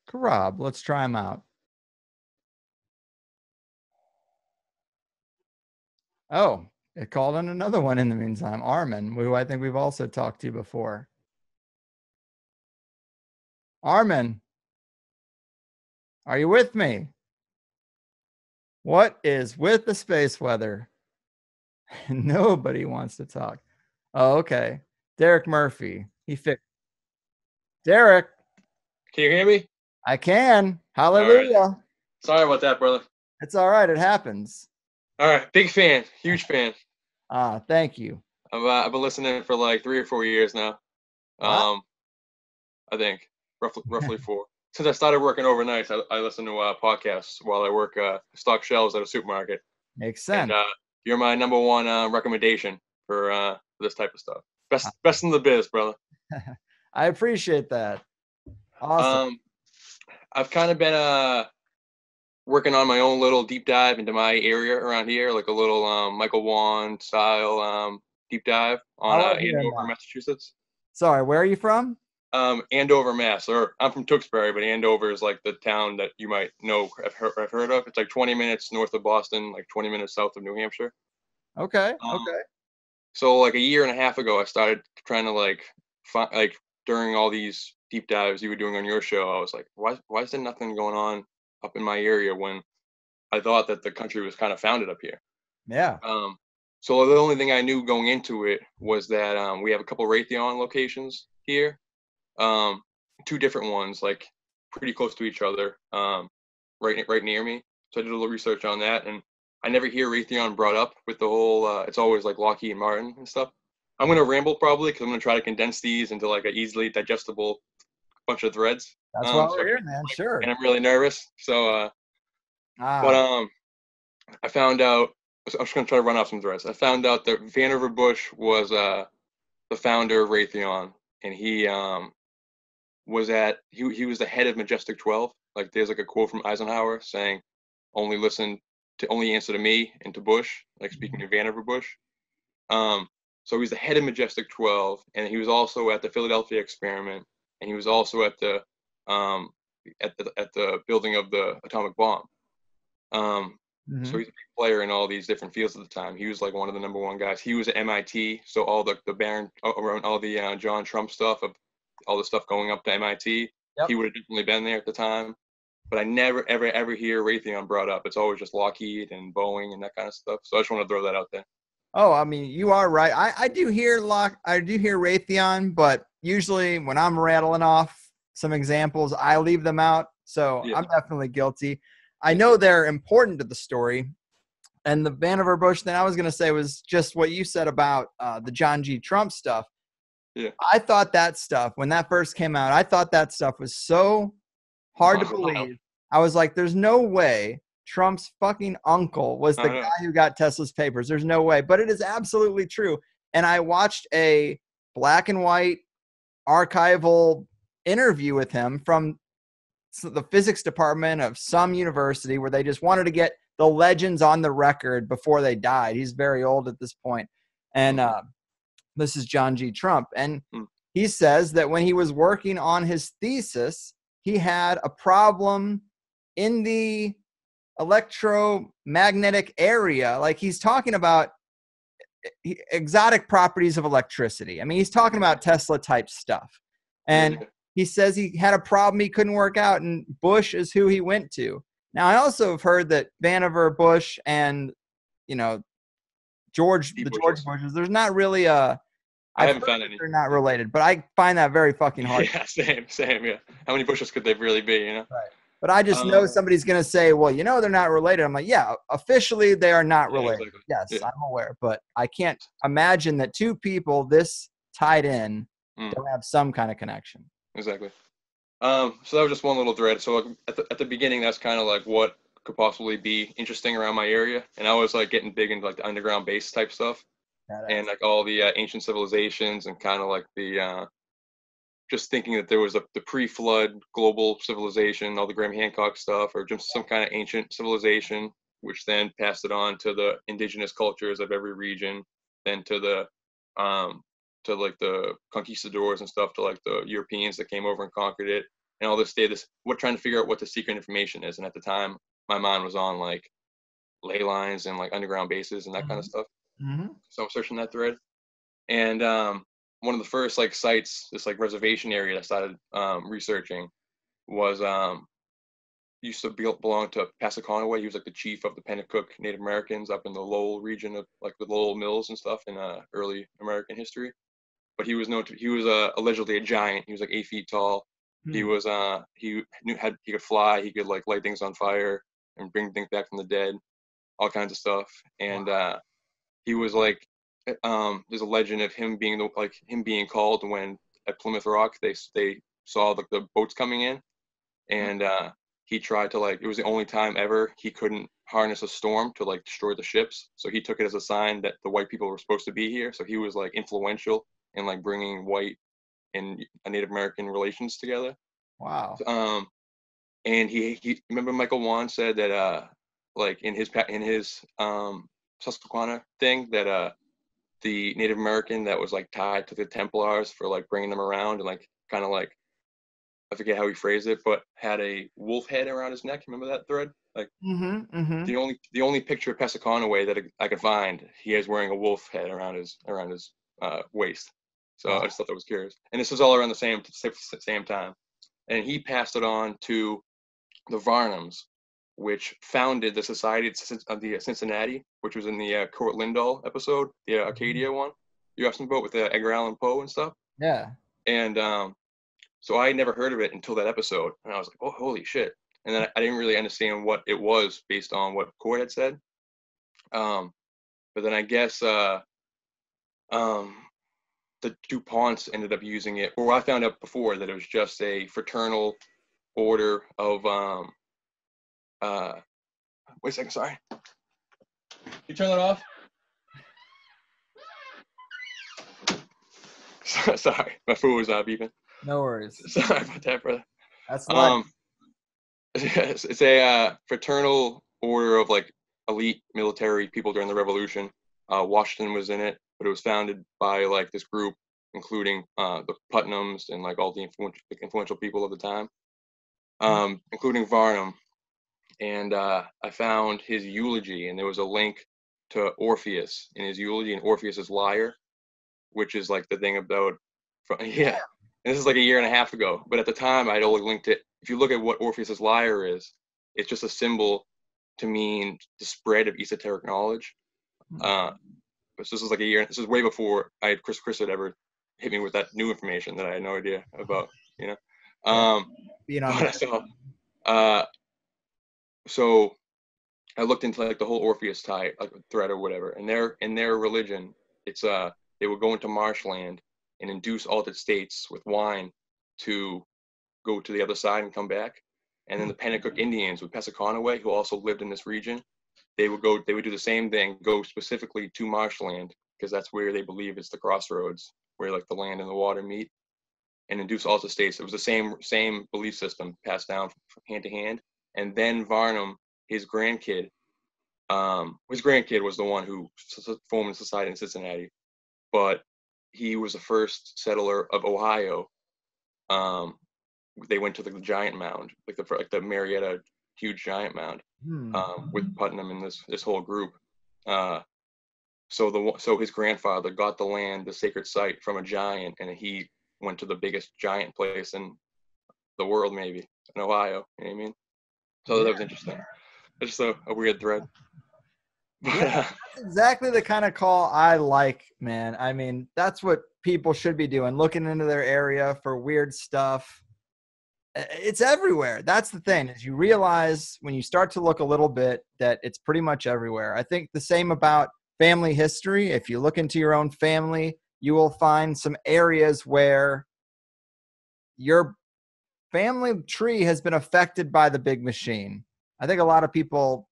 Karab. Let's try him out. Oh, it called in another one in the meantime, Armin, who I think we've also talked to before. Armin, are you with me? What is with the space weather? Nobody wants to talk. Oh, okay. Derek Murphy. He fixed. Derek, Can you hear me? I can. All right. Hallelujah. Sorry about that, brother. It's all right. It happens. All right. Big fan. Huge fan. Thank you. I've been listening for like 3 or 4 years now. Wow. I think roughly 4. Since I started working overnight, I listen to podcasts while I work stock shelves at a supermarket. Makes And sense. you're my number one recommendation for this type of stuff. Best in the biz, brother. I appreciate that. Awesome. I've kind of been working on my own little deep dive into my area around here, like a little Michael Wan style deep dive I on love hearing Andover, that. Massachusetts. Sorry, where are you from? Andover, Mass. Or I'm from Tewksbury, but Andover is like the town that you might know. I've heard of. It's like 20 minutes north of Boston, like 20 minutes south of New Hampshire. Okay. Um, Okay. So like a year and a half ago, I started trying to like during all these deep dives you were doing on your show, I was like, why is there nothing going on up in my area when I thought that the country was kind of founded up here? Yeah. So the only thing I knew going into it was that we have a couple Raytheon locations here, um, 2 different ones, like pretty close to each other, right near me. So I did a little research on that, and I never hear Raytheon brought up with the whole. It's always like Lockheed Martin and stuff. I'm gonna ramble probably because I'm gonna try to condense these into like an easily digestible bunch of threads. That's why So we're here, man. Sure. and I'm really nervous. So, but Ah. I found out. I'm just gonna try to run off some threads. I found out that Vannevar Bush was the founder of Raytheon, and he was the head of Majestic 12. Like there's like a quote from Eisenhower saying, only answer to me and to Bush," like speaking of Vannevar Bush. So he's the head of Majestic 12, and he was also at the Philadelphia experiment, and he was also um, at the building of the atomic bomb. So he's a big player in all these different fields at the time. He was like one of the number one guys. He was at MIT, so all the Baron around all the John Trump stuff of all the stuff going up to MIT. Yep. He would have definitely been there at the time. But I never ever hear Raytheon brought up. It's always just Lockheed and Boeing and that kind of stuff. So I just want to throw that out there. Oh, I mean, you are right. I do hear Raytheon, but usually when I'm rattling off some examples, I leave them out. So Yeah. I'm definitely guilty. I know they're important to the story. And the Vannevar Bush thing I was going to say was just what you said about the John G. Trump stuff. Yeah. I thought that stuff, when that first came out, I thought that stuff was so hard to believe. I was like, there's no way Trump's fucking uncle was the guy who got Tesla's papers. There's no way. But it is absolutely true. And I watched a black and white archival interview with him from the physics department of some university where they just wanted to get the legends on the record before they died. He's very old at this point. And this is John G. Trump. And he says that when he was working on his thesis, he had a problem in the electromagnetic area. Like he's talking about exotic properties of electricity. I mean, he's talking about Tesla type stuff. And he says he had a problem he couldn't work out, and Bush is who he went to. Now, I also have heard that Vannevar Bush and, George Bushes, there's not really I haven't found any. They're not related, but I find that very fucking hard. Yeah, same, yeah. How many Bushes could they really be, Right. But I just know somebody's going to say, well, they're not related. I'm like, yeah, officially they are not related. Exactly. Yes, yeah. I'm aware. But I can't imagine that 2 people this tied in don't have some kind of connection. Exactly. So that was just one little thread. So at the beginning, that's kind of like what could possibly be interesting around my area. And I was like getting big into like the underground base type stuff. And like all the ancient civilizations and kind of like the just thinking that there was the pre-flood global civilization, all the Graham Hancock stuff, or just some kind of ancient civilization, which then passed it on to the indigenous cultures of every region, then to the to like the conquistadors and stuff, to like the Europeans that came over and conquered it, and all this data. We're trying to figure out what the secret information is. And at the time, my mind was on like ley lines and like underground bases and that kind of stuff. Mm-hmm. So I'm searching that thread, and one of the first like sites, this like reservation area that I started researching was used to belong to Passaconaway. He was like the chief of the Pennacook Native Americans up in the Lowell region of like the Lowell Mills and stuff in early American history. But he was allegedly a giant. He was like 8 feet tall. He was he could fly. He could like light things on fire and bring things back from the dead, all kinds of stuff. And he was like, there's a legend of him being called when at Plymouth Rock they saw the boats coming in, and he tried to like, it was the only time ever he couldn't harness a storm to like destroy the ships. So he took it as a sign that the white people were supposed to be here. So he was like influential in like bringing white and Native American relations together. Wow. And he remember Michael Wan said that like in his Susquehanna thing that the Native American that was like tied to the Templars for like bringing them around and like kind of like, I forget how he phrased it, but had a wolf head around his neck. Remember that thread? Like the only picture of Passaconaway that I could find, he is wearing a wolf head around his waist. So I just thought that was curious. And this was all around the same time. And he passed it on to the Varnums, which founded the Society of the Cincinnati, which was in the Court Lindahl episode, the Acadia one. You have some boat with Edgar Allan Poe and stuff. Yeah. And so I had never heard of it until that episode, and I was like, "Oh, holy shit!" And then I didn't really understand what it was based on what Court had said. But then I guess the DuPonts ended up using it, or I found out before that it was just a fraternal order of wait a second, sorry. Can you turn that off? Sorry, my food was beeping. No worries. Sorry about that, brother. That's life. It's a fraternal order of like elite military people during the Revolution. Washington was in it, but it was founded by like this group, including the Putnams and like all the influential people of the time, including Varnum. And I found his eulogy, and there was a link to Orpheus in his eulogy, and Orpheus's lyre, which is like the thing about, yeah. And this is like a year and a half ago, but at the time I'd only linked it. If you look at what Orpheus's lyre is, it's just a symbol to mean the spread of esoteric knowledge. But this is like a year. This is way before Chris had ever hit me with that new information that I had no idea about. You know, Being on so I looked into like the whole Orpheus tie, like thread or whatever, and in their religion, it's they would go into marshland and induce altered states with wine to go to the other side and come back. And then the Pennacook Indians with Passaconaway, who also lived in this region, they would do the same thing, go specifically to marshland, because that's where they believe it's the crossroads, where like the land and the water meet, and induce altered states. It was the same belief system passed down from hand to hand. And then Varnum, his grandkid was the one who formed the society in Cincinnati, but he was the first settler of Ohio. They went to the giant mound, like the Marietta huge giant mound, with Putnam and this whole group. So his grandfather got the land, the sacred site, from a giant, and he went to the biggest giant place in the world, maybe in Ohio. You know what I mean? So that was interesting. It's just a weird thread. But, that's exactly the kind of call I like, man. I mean, that's what people should be doing, looking into their area for weird stuff. It's everywhere. That's the thing, is you realize when you start to look a little bit that it's pretty much everywhere. I think the same about family history. If you look into your own family, you will find some areas where your family tree has been affected by the big machine. I think a lot of people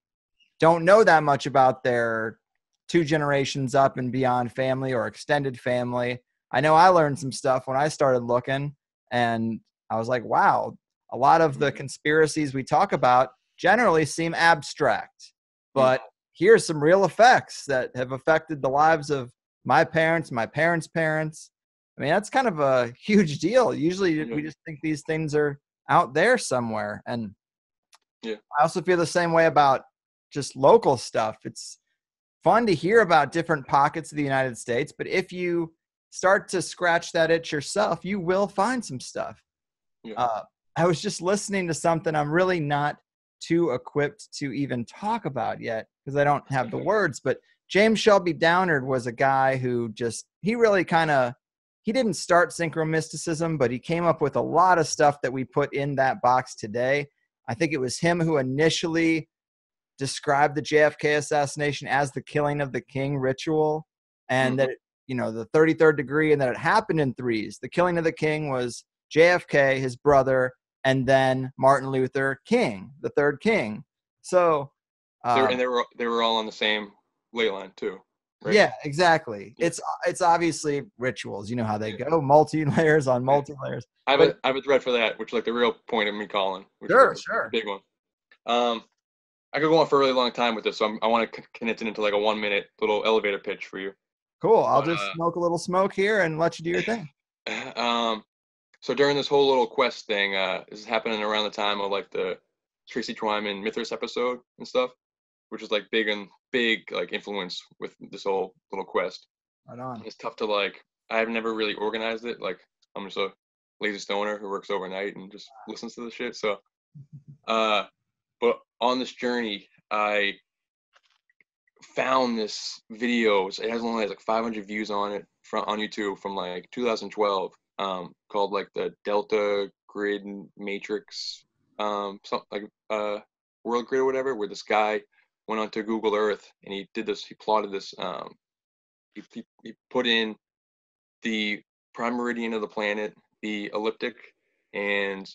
don't know that much about their 2 generations up and beyond family or extended family. I know I learned some stuff when I started looking, and I was like, wow, a lot of the conspiracies we talk about generally seem abstract, but here's some real effects that have affected the lives of my parents' parents, I mean, that's kind of a huge deal. Usually we just think these things are out there somewhere. And I also feel the same way about just local stuff. It's fun to hear about different pockets of the United States, but if you start to scratch that itch yourself, you will find some stuff. I was just listening to something I'm really not too equipped to even talk about yet because I don't have the words, but James Shelby Downard was a guy who he really he didn't start synchromysticism, but he came up with a lot of stuff that we put in that box today. I think it was him who initially described the JFK assassination as the killing of the king ritual, and that, the 33rd degree, and that it happened in threes. The killing of the king was JFK, his brother, and then Martin Luther King, the third king. So, they were all on the same ley line too. Right? Yeah, exactly. Yeah. It's obviously rituals. You know how they go, multi-layers on multi-layers. I have a thread for that, which is like the real point of me calling. Which sure, is sure. A big one. I could go on for a really long time with this, so I want to condense it into like a 1-minute little elevator pitch for you. Cool. I'll just smoke a little smoke here and let you do your thing. So during this whole little quest thing, this is happening around the time of like the Tracy Twyman Mithras episode and stuff, which is like big like influence with this whole little quest. Right on. It's tough to I've never really organized it. Like I'm just a lazy stoner who works overnight and just listens to the shit. So, but on this journey, I found this video. It only has like 500 views on it on YouTube from like 2012. Called like the Delta Grid Matrix, something like World Grid or whatever, where this guy went onto Google Earth and he plotted this. He put in the prime meridian of the planet, the ecliptic, and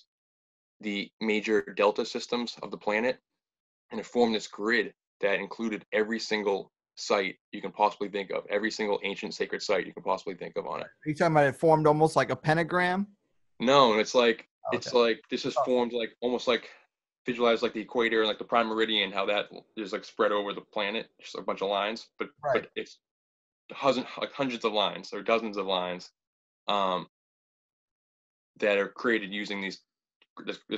the major delta systems of the planet, and it formed this grid that included every single site you can possibly think of, every single ancient sacred site you can possibly think of on it. Are you talking about it formed almost like a pentagram? No, it's like this is formed like almost like visualize like the equator and like the prime meridian, how that is like spread over the planet, just a bunch of lines, but it's hundreds of lines or dozens of lines that are created using this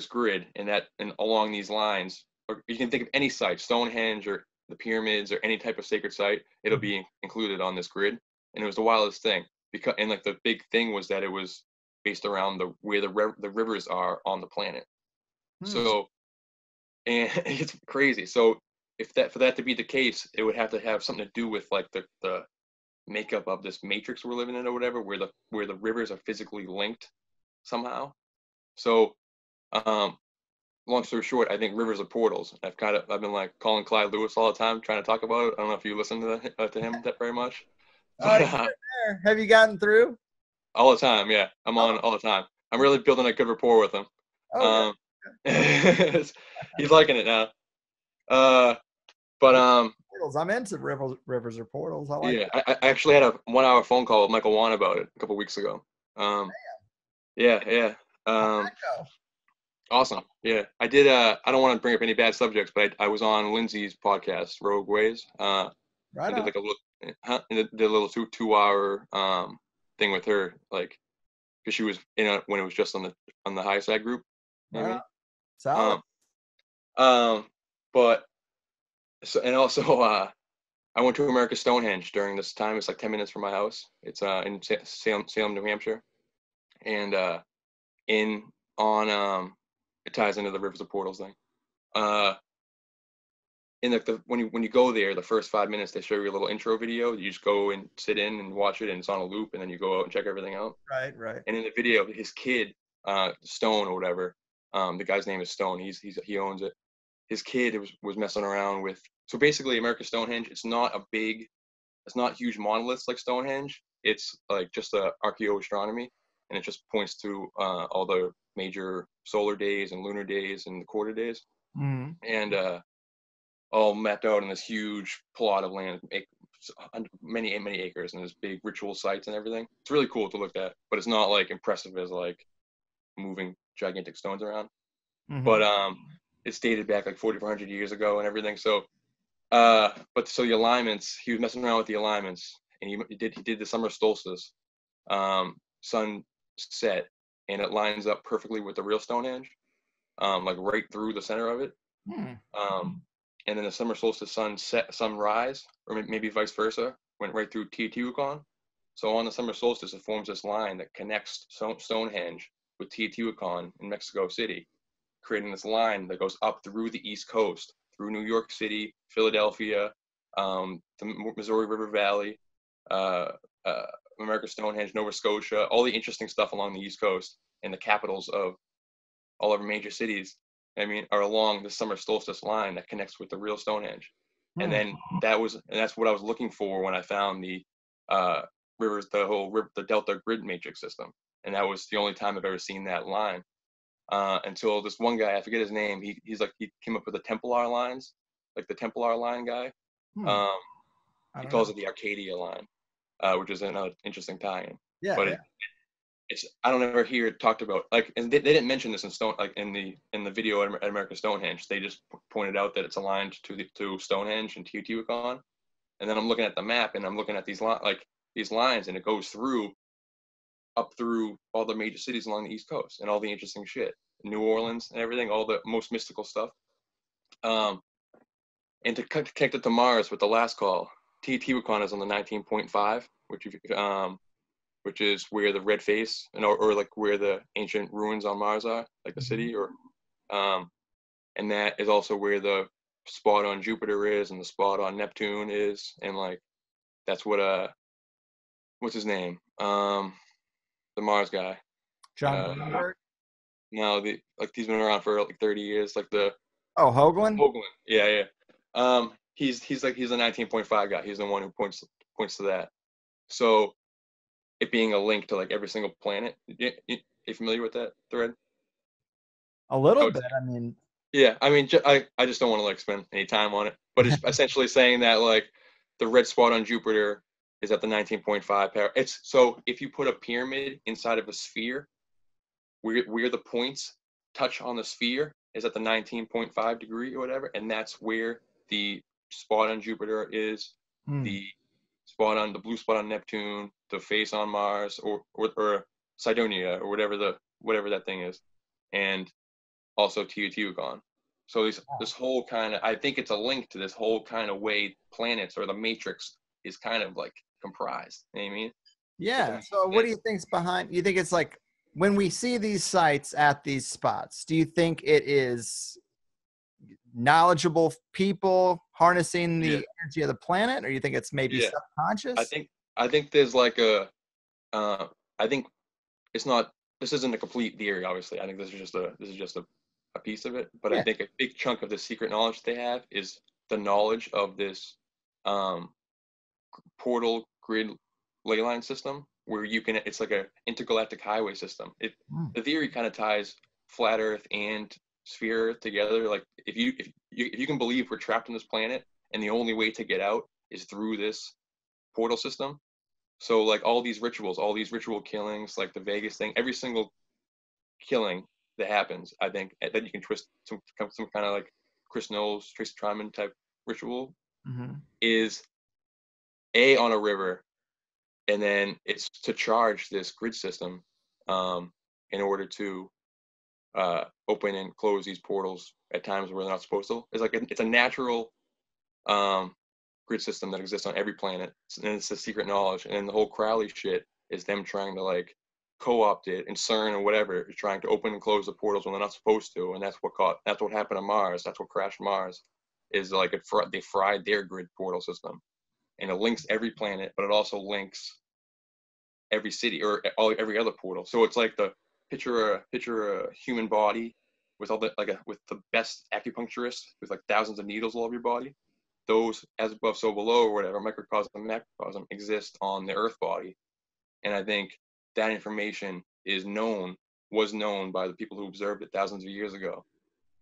grid, and along these lines, or you can think of any site, Stonehenge or the pyramids or any type of sacred site, it'll be included on this grid. And it was the wildest thing and like the big thing was that it was based around where the rivers are on the planet. So, and it's crazy. So for that to be the case, it would have to have something to do with like the makeup of this matrix we're living in or whatever, where the rivers are physically linked somehow. So, long story short, I think rivers are portals. I've been like calling Clyde Lewis all the time, trying to talk about it. I don't know if you listen to him that very much. But, have you gotten through? All the time, yeah. I'm on all the time. I'm really building a good rapport with him. He's liking it now. I'm into rivers or portals. I like. Yeah, I actually had a 1-hour phone call with Michael Wan about it a couple weeks ago. Yeah. Awesome. Yeah, I did. I don't want to bring up any bad subjects, but I was on Lindsay's podcast, Rogue Ways. Right. I did like did a little 2-hour thing with her, like because she was in it when it was just on the high side group. Right. Solid. But so and also I went to America's Stonehenge during this time. It's like 10 minutes from my house. It's in Salem, New Hampshire, and it ties into the Rivers of Portals thing. When you go there, the first 5 minutes they show you a little intro video. You just go and sit in and watch it, and it's on a loop, and then you go out and check everything out. Right. And in the video, his kid, Stone or whatever, the guy's name is Stone. He owns it. His kid was messing around with. So basically, America's Stonehenge, it's not huge monoliths like Stonehenge. It's like just archaeoastronomy, and it just points to all the major solar days and lunar days and the quarter days, and all mapped out in this huge plot of land, many acres, and there's big ritual sites and everything. It's really cool to look at, but it's not like impressive as like moving gigantic stones around. But it's dated back like 4,400 years ago and everything. So, so the alignments, he was messing around with the alignments, and he did the summer solstice. sunset, and it lines up perfectly with the real Stonehenge, like right through the center of it. And then the summer solstice sunrise, or maybe vice versa, went right through Teotihuacan. So on the summer solstice, it forms this line that connects Stonehenge with Teotihuacan in Mexico City, creating this line that goes up through the East Coast, through New York City, Philadelphia, the Missouri River Valley, America Stonehenge, Nova Scotia, all the interesting stuff along the East Coast, and the capitals of all of our major cities, are along the summer solstice line that connects with the real Stonehenge. And then that's what I was looking for when I found the the Delta grid matrix system. And that was the only time I've ever seen that line. Until this one guy, I forget his name, he came up with the Templar lines, like the Templar line guy. He calls it the Arcadia line, which is another interesting tie-in. But I don't ever hear it talked about, like, and they didn't mention this in the video at America Stonehenge. They just pointed out that it's aligned to Stonehenge and Teotihuacan. And then I'm looking at the map, and I'm looking at these lines, and it goes up through all the major cities along the East Coast and all the interesting shit, New Orleans and everything, all the most mystical stuff. And to connect it to Mars with the last call, Teotihuacan is on the 19.5, which is where the red face or like where the ancient ruins on Mars are, like the city, and that is also where the spot on Jupiter is and the spot on Neptune is, and like that's what what's his name, the Mars guy, John Greenberg. No, he's been around for like 30 years, like the Hoagland. Yeah. He's the 19.5 guy. He's the one who points to that. So it being a link to like every single planet. You familiar with that thread? A little bit. Yeah. I just don't want to like spend any time on it. But it's essentially saying that like the red spot on Jupiter is at the 19.5. So if you put a pyramid inside of a sphere, where the points touch on the sphere is at the 19.5 degree or whatever, and that's where the spot on Jupiter is, the blue spot on Neptune, the face on Mars, or Cydonia, or whatever that thing is, and also Teotihuacan. So this whole kind of, I think it's a link to this whole kind of way planets or the matrix is kind of like comprised. You know what I mean? Yeah. So what do you think's behind? You think it's like when we see these sites at these spots, do you think it is knowledgeable people harnessing the energy of the planet, or you think it's maybe subconscious? I think there's like I think it's not. This isn't a complete theory, obviously. I think this is just a piece of it. But I think a big chunk of the secret knowledge they have is the knowledge of this portal grid ley line system, where it's like a intergalactic highway system. The theory kind of ties flat Earth and sphere Earth together. Like if you can believe we're trapped on this planet and the only way to get out is through this portal system. So like all these ritual killings, like the Vegas thing, every single killing that happens, I think that you can twist some kind of like Chris Knowles, Tracy Twyman type ritual, is on a river, and then it's to charge this grid system in order to open and close these portals at times where they're not supposed to. It's a natural grid system that exists on every planet, and it's the secret knowledge. And then the whole Crowley shit is them trying to like co-opt it, and CERN or whatever is trying to open and close the portals when they're not supposed to, and that's what happened to Mars. That's what crashed Mars. Is like they fried their grid portal system, and it links every planet, but it also links every city or every other portal. So it's like the picture a human body with with the best acupuncturist with like thousands of needles all over your body. Those as above so below or whatever, microcosm and macrocosm, exist on the Earth body. And I think that information was known by the people who observed it thousands of years ago,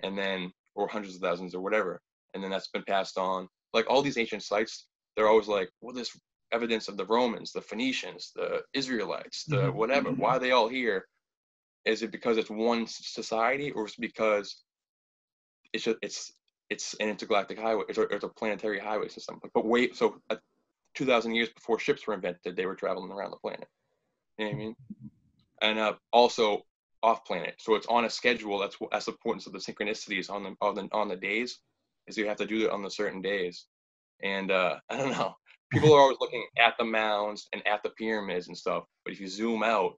and then, or hundreds of thousands or whatever. And then that's been passed on. Like all these ancient sites, they're always like, well, this evidence of the Romans, the Phoenicians, the Israelites, the whatever. Why are they all here? Is it because it's one society, or is it because it's an intergalactic highway? It's a planetary highway system. But 2,000 years before ships were invented, they were traveling around the planet. You know what I mean? and also off planet. So it's on a schedule. That's the importance of the synchronicities on the days, is you have to do it on the certain days. And I don't know. People are always looking at the mounds and at the pyramids and stuff, but if you zoom out,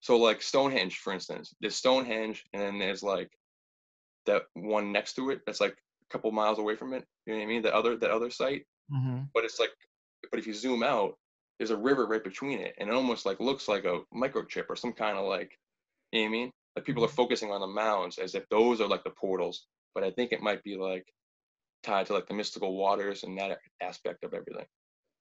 so like Stonehenge, for instance, there's Stonehenge, and then there's like that one next to it that's like a couple miles away from it. You know what I mean? That other site. Mm-hmm. But it's like, but if you zoom out, there's a river right between it, and it almost like looks like a microchip or some kind of like, you know what I mean? Like people are focusing on the mounds as if those are like the portals, but I think it might be like tied to like the mystical waters and that aspect of everything.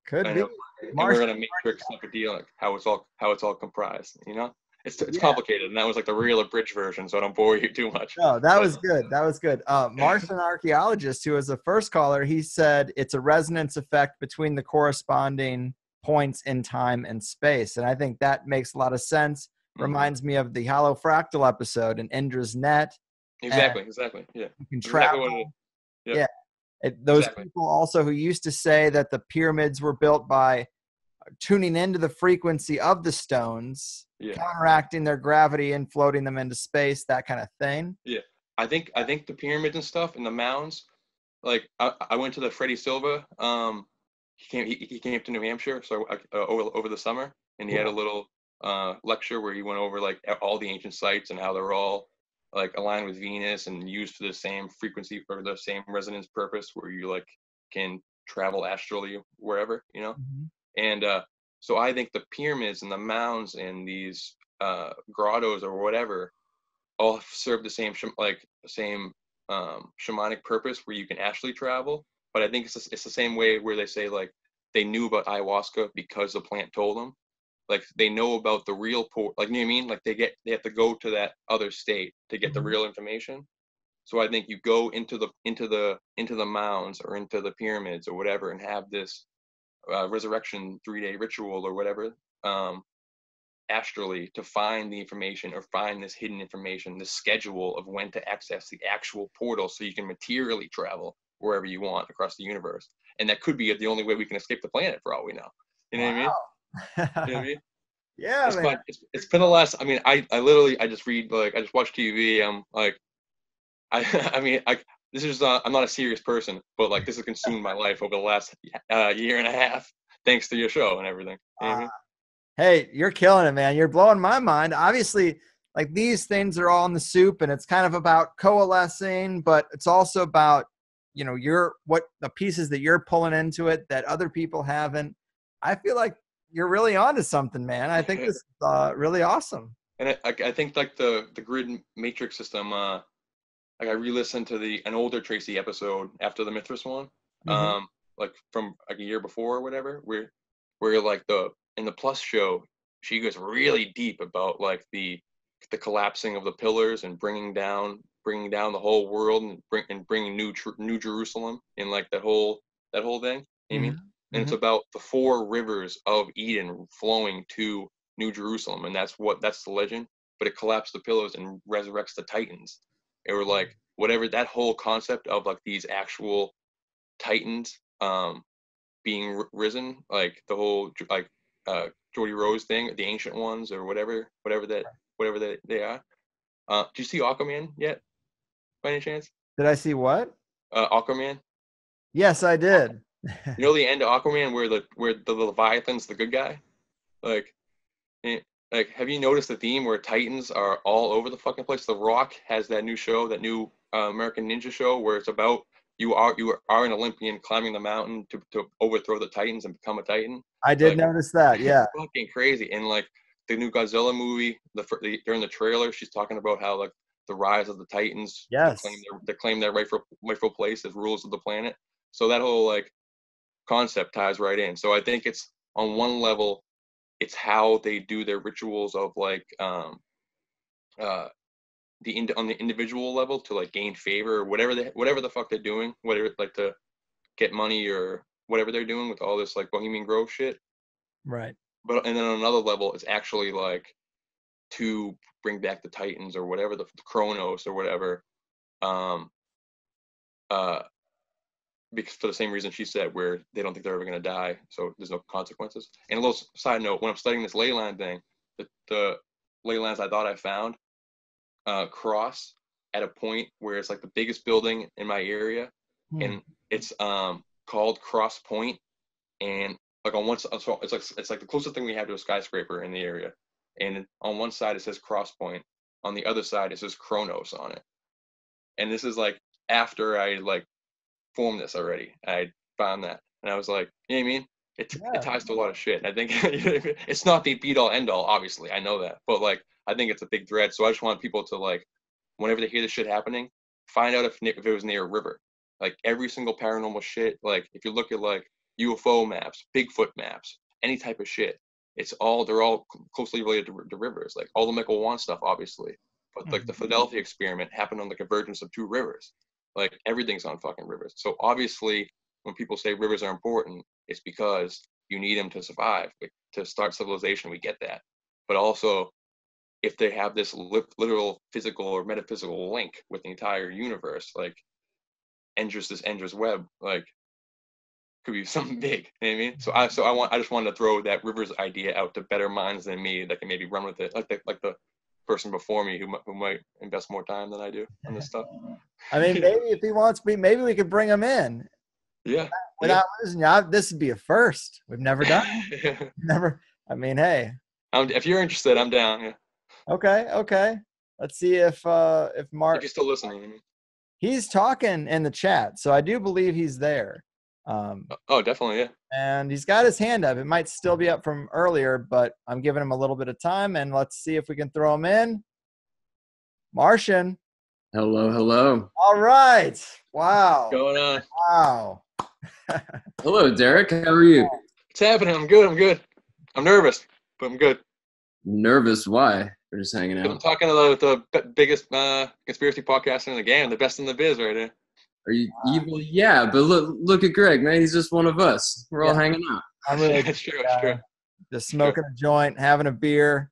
Could I be. know, and we're Martian. gonna matrix like a deal, like how it's all comprised. You know, it's Yeah. complicated, and that was like the real abridged version, so I don't bore you too much. No, that But was good. That was good. Martian archaeologist, who was the first caller, he said it's a resonance effect between the corresponding points in time and space. And I think that makes a lot of sense. Reminds me of the hollow fractal episode in Indra's Net. And exactly, yeah, you can that's exactly what it travel. is. Yep, Yeah. Those exactly. people also who used to say that the pyramids were built by tuning into the frequency of the stones, Yeah, counteracting their gravity and floating them into space, that kind of thing. yeah. I think the pyramids and stuff and the mounds. Like I went to the Freddie Silva. He came to New Hampshire, so over the summer, and he had a Cool. little lecture where he went over like all the ancient sites and how they're all like aligned with Venus and used for the same frequency or the same resonance purpose, where you like can travel astrally wherever, you know. Mhm. And so I think the pyramids and the mounds and these grottos or whatever all serve the same shamanic purpose where you can actually travel. But I think it's the same way where they say like they knew about ayahuasca because the plant told them. Like they know about the real like, you know what I mean? Like they have to go to that other state to get the Mhm. real information. So I think you go into the mounds or into the pyramids or whatever and have this resurrection 3-day ritual or whatever, um, astrally, to find the information or find this hidden information, the schedule of when to access the actual portal so you can materially travel wherever you want across the universe. And that could be the only way we can escape the planet for all we know. You know what I mean? You know what I Wow. mean? Yeah, It's man. fun. It's been the last. I mean, I literally I just read like I just watch TV. I'm like I mean this is I'm not a serious person, but like this has consumed my life over the last year and a half, thanks to your show and everything. You know what I Uh, mean? hey, you're killing it, man. You're blowing my mind. Obviously, like these things are all in the soup, and it's kind of about coalescing, but it's also about, your what the pieces that you're pulling into it that other people haven't. I feel like you're really onto something, man. I think this is really awesome. And I think like the grid matrix system. Like I re-listened to an older Tracy episode after the Mithras one, Hmm. like from like a year before or whatever, where like in the Plus show, she goes really deep about like the collapsing of the pillars and bringing down the whole world and bringing New Jerusalem and like that whole thing. You know what I mean? Hmm. And it's Hmm. about the 4 rivers of Eden flowing to New Jerusalem, and that's the legend. But it collapsed the pillars and resurrects the Titans. It were like whatever that whole concept of like these actual Titans being risen, like the whole like Geordie Rose thing, the ancient ones or whatever that they are. Do you see Aquaman yet, by any chance? Did I see what? Aquaman. Yes, I did. You know the end of Aquaman where the Leviathan's the good guy. Like, eh, like, have you noticed the theme where Titans are all over the fucking place? The Rock has that new show, that new American Ninja show, where it's about you are an Olympian climbing the mountain to overthrow the Titans and become a Titan. I did Like, notice that. Yeah. fucking crazy. And like the new Godzilla movie, during the trailer, she's talking about how like the rise of the Titans to claim Yes. their rightful place as rulers of the planet. So that whole like concept ties right in. So I think it's on one level, it's how they do their rituals of like uh on the individual level to like gain favor or whatever the fuck they're doing, whether it's like to get money or whatever they're doing with all this like Bohemian Grove shit. Right. But and then on another level, it's actually like to bring back the Titans or whatever the Chronos or whatever. Um, uh, because for the same reason she said, where they don't think they're ever gonna die, so there's no consequences. And a little side note: when I'm studying this ley line thing, the ley lines I thought I found cross at a point where it's like the biggest building in my area, and it's called Cross Point, and like on one side, so it's like the closest thing we have to a skyscraper in the area, and on one side it says Cross Point, on the other side it says Kronos on it, and this is like after I like formed this already. I found that, and I was like, you know what I mean? It ties to a lot of shit. And I think it's not the beat all end all, obviously. I know that, but like I think it's a big thread. So I just want people to like, whenever they hear this shit happening, find out if it was near a river. Like every single paranormal shit. Like if you look at like UFO maps, Bigfoot maps, any type of shit, they're all closely related to rivers. Like all the Michael Wan stuff, obviously, but like the Philadelphia experiment happened on the convergence of two rivers. Like everything's on fucking rivers. So obviously, when people say rivers are important, it's because you need them to survive, to start civilization. We get that, but also if they have this literal physical or metaphysical link with the entire universe, like this endless web, like could be something big. You know what I mean? I just wanted to throw that rivers idea out to better minds than me that can maybe run with it, like the person before me who might invest more time than I do on this stuff. I mean, maybe if he wants me, maybe we could bring him in. Yeah. Without losing you, this would be a first. We've never done it. Never. I mean, hey. If you're interested, I'm down. Yeah. Okay. Let's see if Mark. If you're still listening. He's talking in the chat, so I do believe he's there. Oh, definitely, yeah. And he's got his hand up. It might still be up from earlier, but I'm giving him a little bit of time, and let's see if we can throw him in. Martian. Hello. All right. Wow. What's going on? Wow. Hello, Derek. How are you? What's happening? I'm good. I'm nervous, but I'm good. Nervous? Why? We're just hanging out. I'm talking to the biggest conspiracy podcaster in the game, the best in the biz right here. Are you evil? Yeah, but look at Greg, man. He's just one of us. We're all hanging out. I'm really It's true. just smoking a joint, having a beer,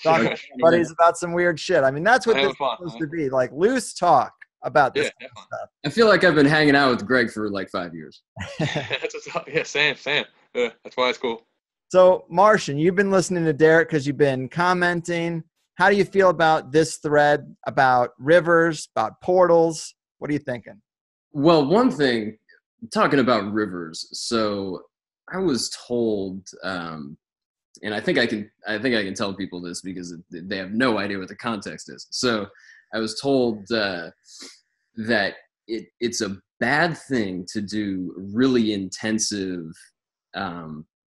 talking to buddies about some weird shit. I mean, that's what this is supposed to be, like loose talk about this kind of stuff. I feel like I've been hanging out with Greg for like 5 years. Same. Yeah, that's why it's cool. So, Martian, you've been listening to Derek because you've been commenting. How do you feel about this thread, about rivers, about portals? What are you thinking? Well, one thing, talking about rivers. So I was told, and I think I can tell people this because they have no idea what the context is. So I was told that it's a bad thing to do really intensive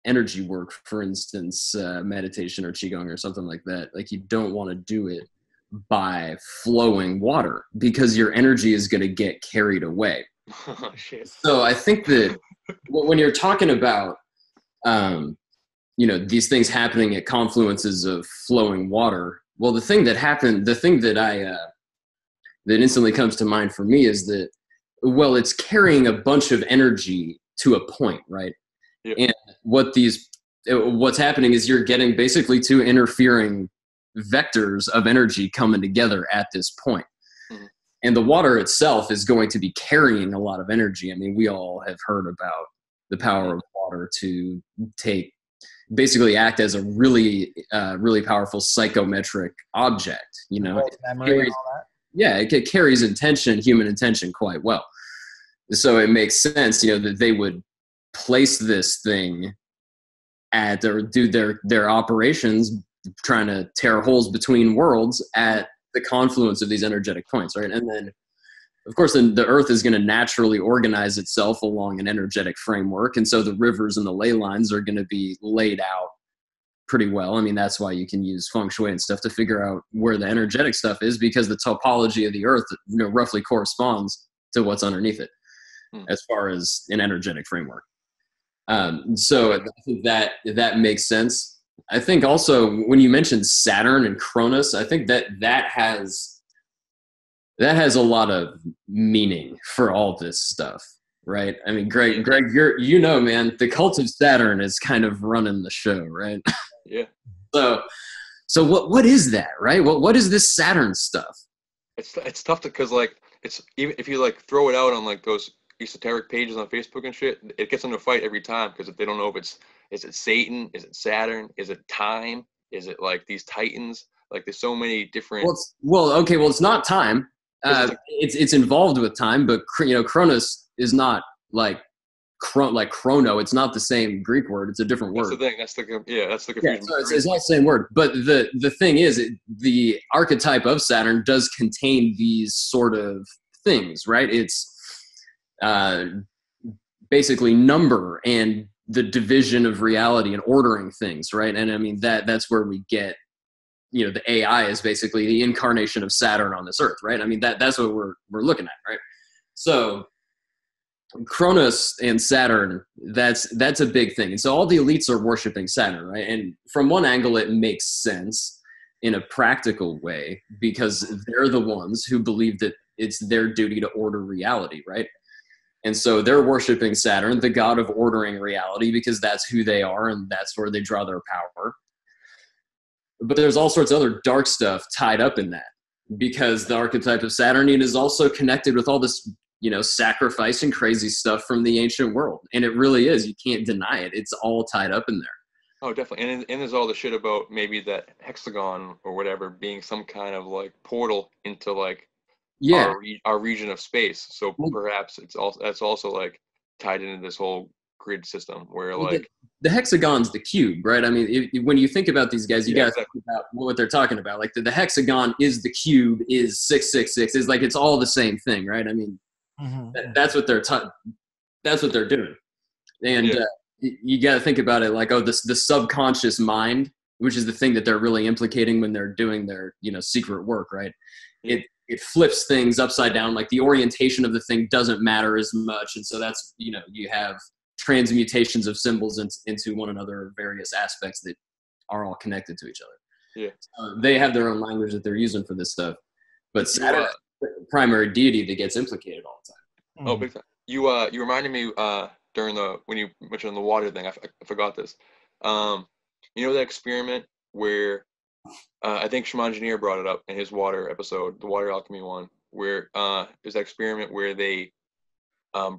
energy work, for instance, meditation or qigong or something like that. Like you don't want to do it by flowing water because your energy is going to get carried away. Oh, shit. So I think that when you're talking about, these things happening at confluences of flowing water, well, the thing that instantly comes to mind for me is that, well, it's carrying a bunch of energy to a point, right? Yep. And what's happening is you're getting basically two interfering vectors of energy coming together at this point. Mm-hmm. And the water itself is going to be carrying a lot of energy. I mean, we all have heard about the power of water to basically act as a really, really powerful psychometric object, you know. It carries intention, human intention quite well. So it makes sense, that they would place this thing or do their operations trying to tear holes between worlds at the confluence of these energetic points, right? And then, of course, then the Earth is going to naturally organize itself along an energetic framework, and so the rivers and the ley lines are going to be laid out pretty well. I mean, that's why you can use feng shui and stuff to figure out where the energetic stuff is, because the topology of the Earth, roughly corresponds to what's underneath it, as far as an energetic framework. So I think that makes sense. I think also when you mentioned Saturn and Cronus, I think that has a lot of meaning for all this stuff, right? I mean, Greg, man, the cult of Saturn is kind of running the show, right? Yeah. So what is that, right? What is this Saturn stuff? It's tough because it's even if you throw it out on those esoteric pages on Facebook and shit, it gets into a fight every time because they don't know if is it Satan, is it Saturn, is it time, Is it like these titans? Like there's so many different. It's not time. It's involved with time, but Chronos is not like chrono. It's not the same Greek word. It's a different word. That's the thing. That's the confusion. So it's not the same word. But the thing is, the archetype of Saturn does contain these sort of things, right? It's basically number and the division of reality and ordering things, right? And I mean that's where we get, the AI is basically the incarnation of Saturn on this earth, right? I mean that's what we're looking at, right? So Cronus and Saturn, that's a big thing. And so all the elites are worshiping Saturn, right? And from one angle it makes sense in a practical way because they're the ones who believe that it's their duty to order reality, right? And so they're worshiping Saturn, the god of ordering reality, because that's who they are and that's where they draw their power. But there's all sorts of other dark stuff tied up in that because the archetype of Saturn is also connected with all this, sacrifice and crazy stuff from the ancient world. And it really is. You can't deny it. It's all tied up in there. Oh, definitely. And there's all the shit about maybe that hexagon or whatever being some kind of like portal into like our region of space. So perhaps that's also like tied into this whole grid system where like the hexagon's the cube, right? I mean, when you think about these guys, you gotta think about what they're talking about. Like the hexagon is the cube, is 666, is like it's all the same thing, right? I mean, that's what they're that's what they're doing, and you got to think about it like, the subconscious mind, which is the thing that they're really implicating when they're doing their secret work, right? It flips things upside down. Like the orientation of the thing doesn't matter as much. And so that's, you have transmutations of symbols into one another, various aspects that are all connected to each other. Yeah. They have their own language that they're using for this stuff. But Saturn is the primary deity that gets implicated all the time. Oh, big time. You reminded me when you mentioned the water thing, I forgot this. That experiment where I think Shema Engineer brought it up in his water episode, the water alchemy one, where there's that experiment where they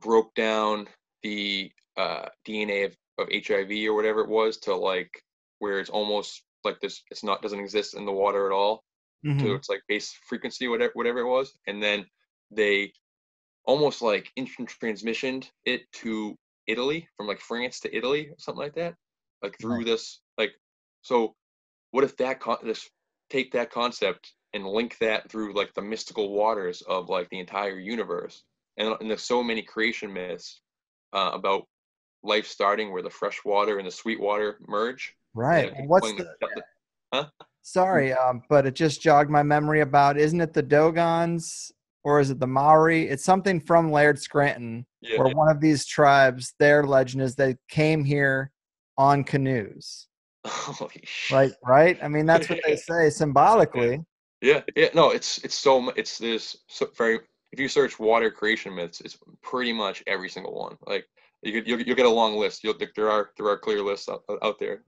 broke down the DNA of HIV or whatever it was to like where it's almost like this, doesn't exist in the water at all. To its like base frequency, whatever it was, and then they almost like instant transmissioned it to Italy, from like France to Italy or something like that, like through this like. So what if take that concept and link that through like the mystical waters of like the entire universe, and there's so many creation myths about life starting where the fresh water and the sweet water merge, right? What's sorry, but it just jogged my memory about, isn't it the Dogons or is it the Maori? It's something from Laird Scranton, where one of these tribes, their legend is they came here on canoes. Holy shit. Like, right? I mean, that's what they say symbolically. Yeah. No, it's this very. If you search water creation myths, it's pretty much every single one. Like you'll get a long list. There are clear lists out there.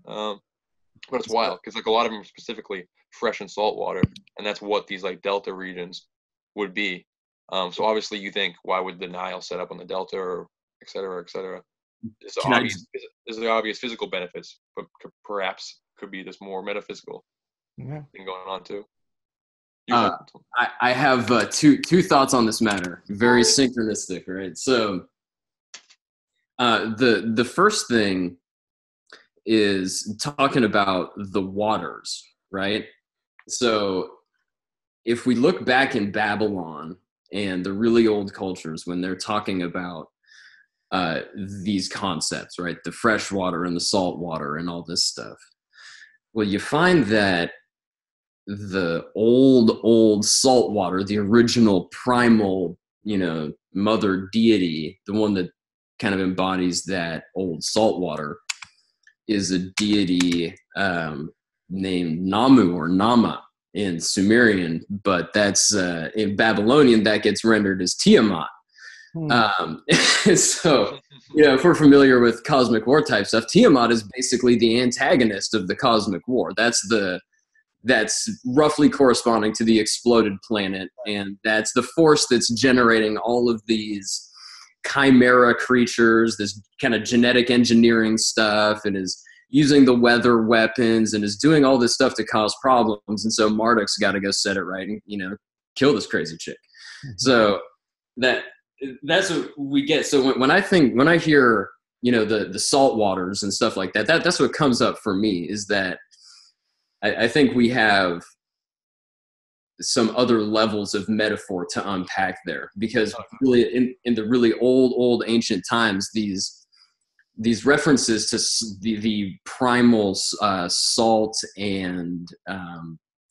But it's wild because like a lot of them are specifically fresh and salt water, and that's what these like delta regions would be. So obviously you think, why would the Nile set up on the delta, or et cetera, et cetera? There's the obvious physical benefits, but perhaps could be this more metaphysical thing going on too. I have two thoughts on this matter, very synchronistic, right? So the first thing is talking about the waters, right? So if we look back in Babylon and the really old cultures, when they're talking about these concepts, right? The fresh water and the salt water and all this stuff. Well, you find that the old salt water, the original primal, mother deity, the one that kind of embodies that old salt water, is a deity named Namu or Nama in Sumerian, but that's in Babylonian that gets rendered as Tiamat. So, if we're familiar with cosmic war type stuff, Tiamat is basically the antagonist of the cosmic war. That's roughly corresponding to the exploded planet, and that's the force that's generating all of these chimera creatures, this kind of genetic engineering stuff, and is using the weather weapons and is doing all this stuff to cause problems. And so Marduk's got to go set it right and, kill this crazy chick. So that's what we get. So when I hear, the salt waters and stuff like that, that's what comes up for me, is that I think we have some other levels of metaphor to unpack there, because really in the really old ancient times, these references to the primal salt and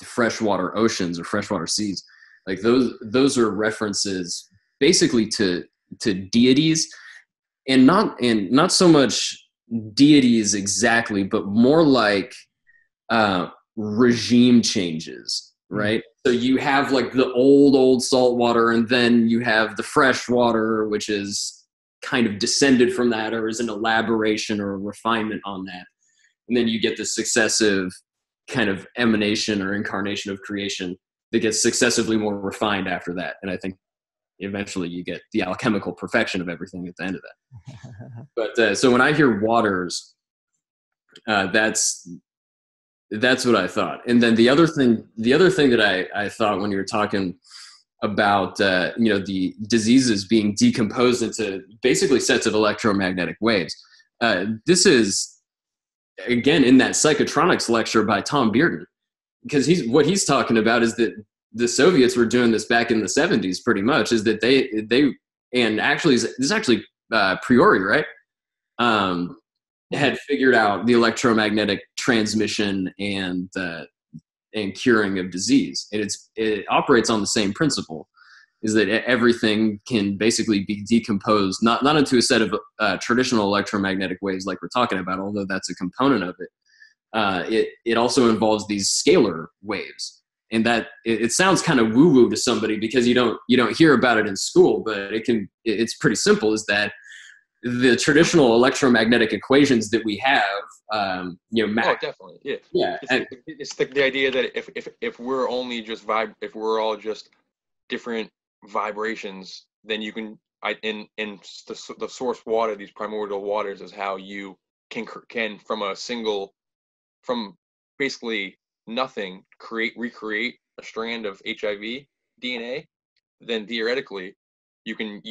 freshwater oceans or freshwater seas, like those are references basically to deities, and not so much deities exactly, but more like regime changes, right? So you have like the old salt water, and then you have the fresh water, which is kind of descended from that, or is an elaboration or a refinement on that. And then you get the successive kind of emanation or incarnation of creation that gets successively more refined after that. And I think eventually you get the alchemical perfection of everything at the end of that. But so when I hear waters, that's what I thought. And then the other thing that I thought when you were talking about the diseases being decomposed into basically sets of electromagnetic waves, this is again in that psychotronics lecture by Tom Bearden, because he's talking about is that the Soviets were doing this back in the 70s pretty much, is that they and actually this is actually Priori, right, had figured out the electromagnetic transmission and curing of disease. It operates on the same principle, is that everything can basically be decomposed, not into a set of traditional electromagnetic waves like we're talking about, although that's a component of it. It also involves these scalar waves, and that it sounds kind of woo-woo to somebody because you don't hear about it in school, but it's pretty simple. Is that the traditional electromagnetic equations that we have, Oh, definitely, yeah. Yeah, It's the idea that if we're only just if we're all just different vibrations, then you can in the source water, these primordial waters, is how you can from basically nothing recreate a strand of HIV DNA. Then theoretically, you can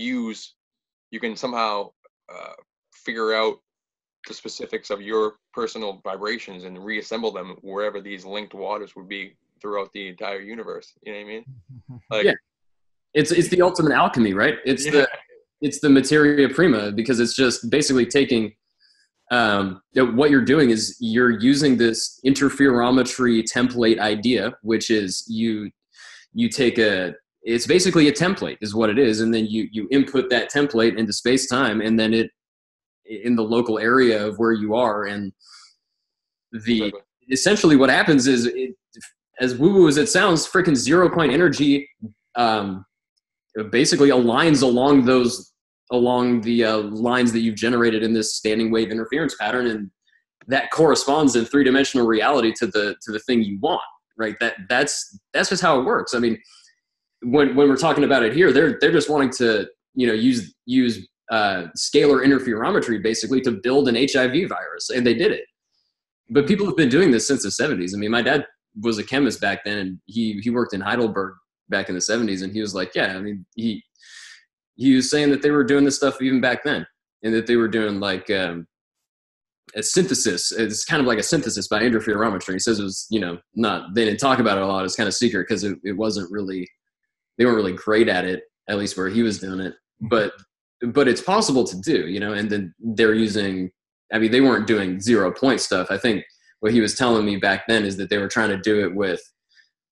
somehow figure out the specifics of your personal vibrations and reassemble them wherever these linked waters would be throughout the entire universe. You know what I mean? Like, yeah, it's the ultimate alchemy, right? It's the materia prima, because it's just basically taking what you're doing is you're using this interferometry template idea, which is you take it's basically a template is what it is, and then you input that template into space-time, and then it in the local area of where you are, and essentially what happens is, as woo-woo as it sounds, freaking 0-point energy basically aligns along the lines that you've generated in this standing wave interference pattern, and that corresponds in three-dimensional reality to the thing you want, right? That's just how it works. I mean, when we're talking about it here, they're just wanting to use scalar interferometry basically to build an HIV virus, and they did it. But people have been doing this since the 70s. I mean, my dad was a chemist back then, and he worked in Heidelberg back in the 70s, and he was like, yeah, I mean, he was saying that they were doing this stuff even back then, and that they were doing like a synthesis. It's kind of like a synthesis by interferometry. He says it was, they didn't talk about it a lot. It's kind of secret because it wasn't really, they weren't really great at it, at least where he was doing it. But it's possible to do, and then they're using, I mean, they weren't doing 0-point stuff. I think what he was telling me back then is that they were trying to do it with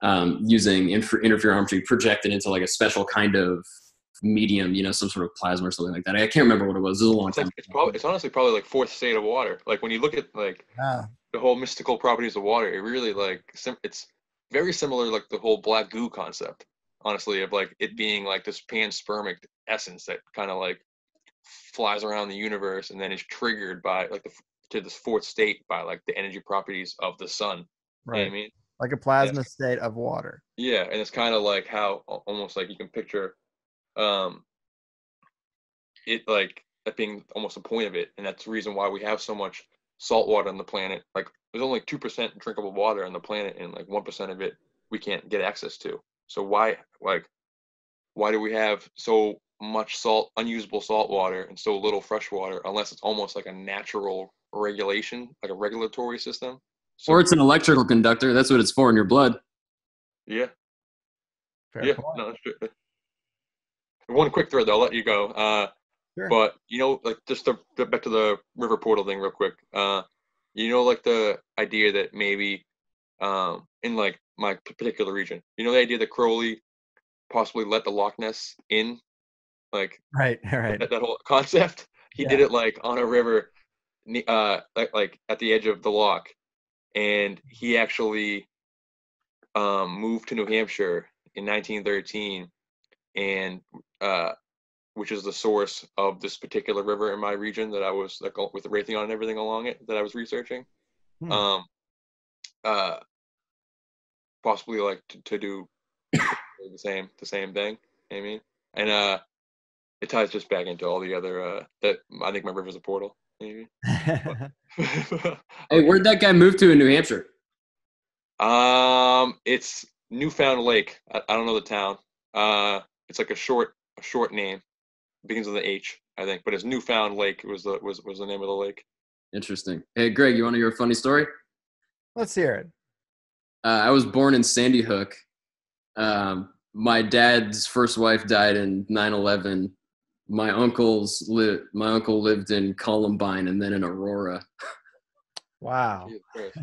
using interferometry projected into like a special kind of medium, some sort of plasma or something like that. I can't remember what it was. It was a long time. It's honestly probably like fourth state of water. Like when you look at like the whole mystical properties of water, it really it's very similar, like the whole black goo concept, honestly, of like it being like this panspermic essence that kind of like flies around the universe and then is triggered by like to this fourth state by like the energy properties of the sun. Right. You know what I mean? Like a plasma state of water. Yeah, and it's kind of like how almost like you can picture it like that being almost the point of it, and that's the reason why we have so much salt water on the planet. Like there's only 2% drinkable water on the planet, and like 1% of it we can't get access to. So why do we have so much unusable salt water, and so little fresh water, unless it's almost like a natural regulation, like a regulatory system? So Or it's an electrical conductor. That's what it's for in your blood. yeah, Fair yeah, point. no, that's true. One quick thread, though, I'll let you go. Sure. But like just to back to the river portal thing real quick. Like the idea that maybe in like my particular region, the idea that Crowley possibly let the Loch Ness in, like Right. Right. that whole concept. He did Yeah. it like on a river, like at the edge of the loch, and he actually moved to New Hampshire in 1913, and which is the source of this particular river in my region that I was like with the Raytheon and everything along it that I was researching. Hmm. Um, uh, Possibly like to do the same thing. I mean, and it ties just back into all the other that I think my river's a portal. Maybe. Hey, where'd that guy move to in New Hampshire? It's Newfound Lake. I don't know the town. It's like a short name. It begins with an H, I think, but it's Newfound Lake. Was the name of the lake. Interesting. Hey, Greg, you want to hear a funny story? Let's hear it. I was born in Sandy Hook. My dad's first wife died in 9/11. My uncle lived in Columbine and then in Aurora. Wow. Jesus Christ.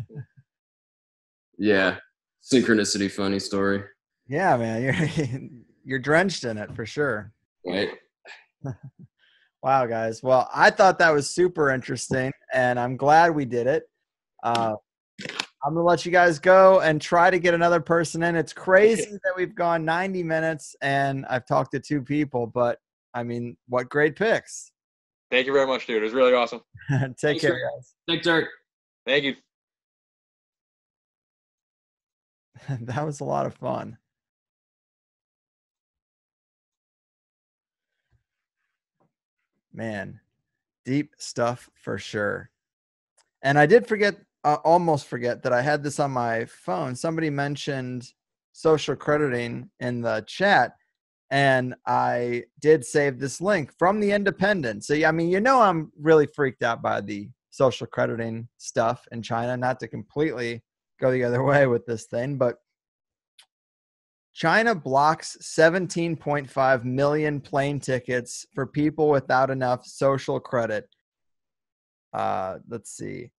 Yeah, synchronicity, funny story, Yeah, man, you're drenched in it for sure. right? Wow, guys. Well, I thought that was super interesting, and I'm glad we did it. I'm gonna let you guys go and try to get another person in. It's crazy that we've gone 90 minutes and I've talked to 2 people, but I mean, what great picks. Thank you very much, dude. It was really awesome. Take Thanks, care, Greg. guys. Thanks, Eric. Thank you. That was a lot of fun. Man, deep stuff for sure. And I did almost forget that I had this on my phone. Somebody mentioned social crediting in the chat, and I did save this link from the Independent. So, I mean, I'm really freaked out by the social crediting stuff in China, not to completely go the other way with this thing, but China blocks 17.5 million plane tickets for people without enough social credit. Let's see.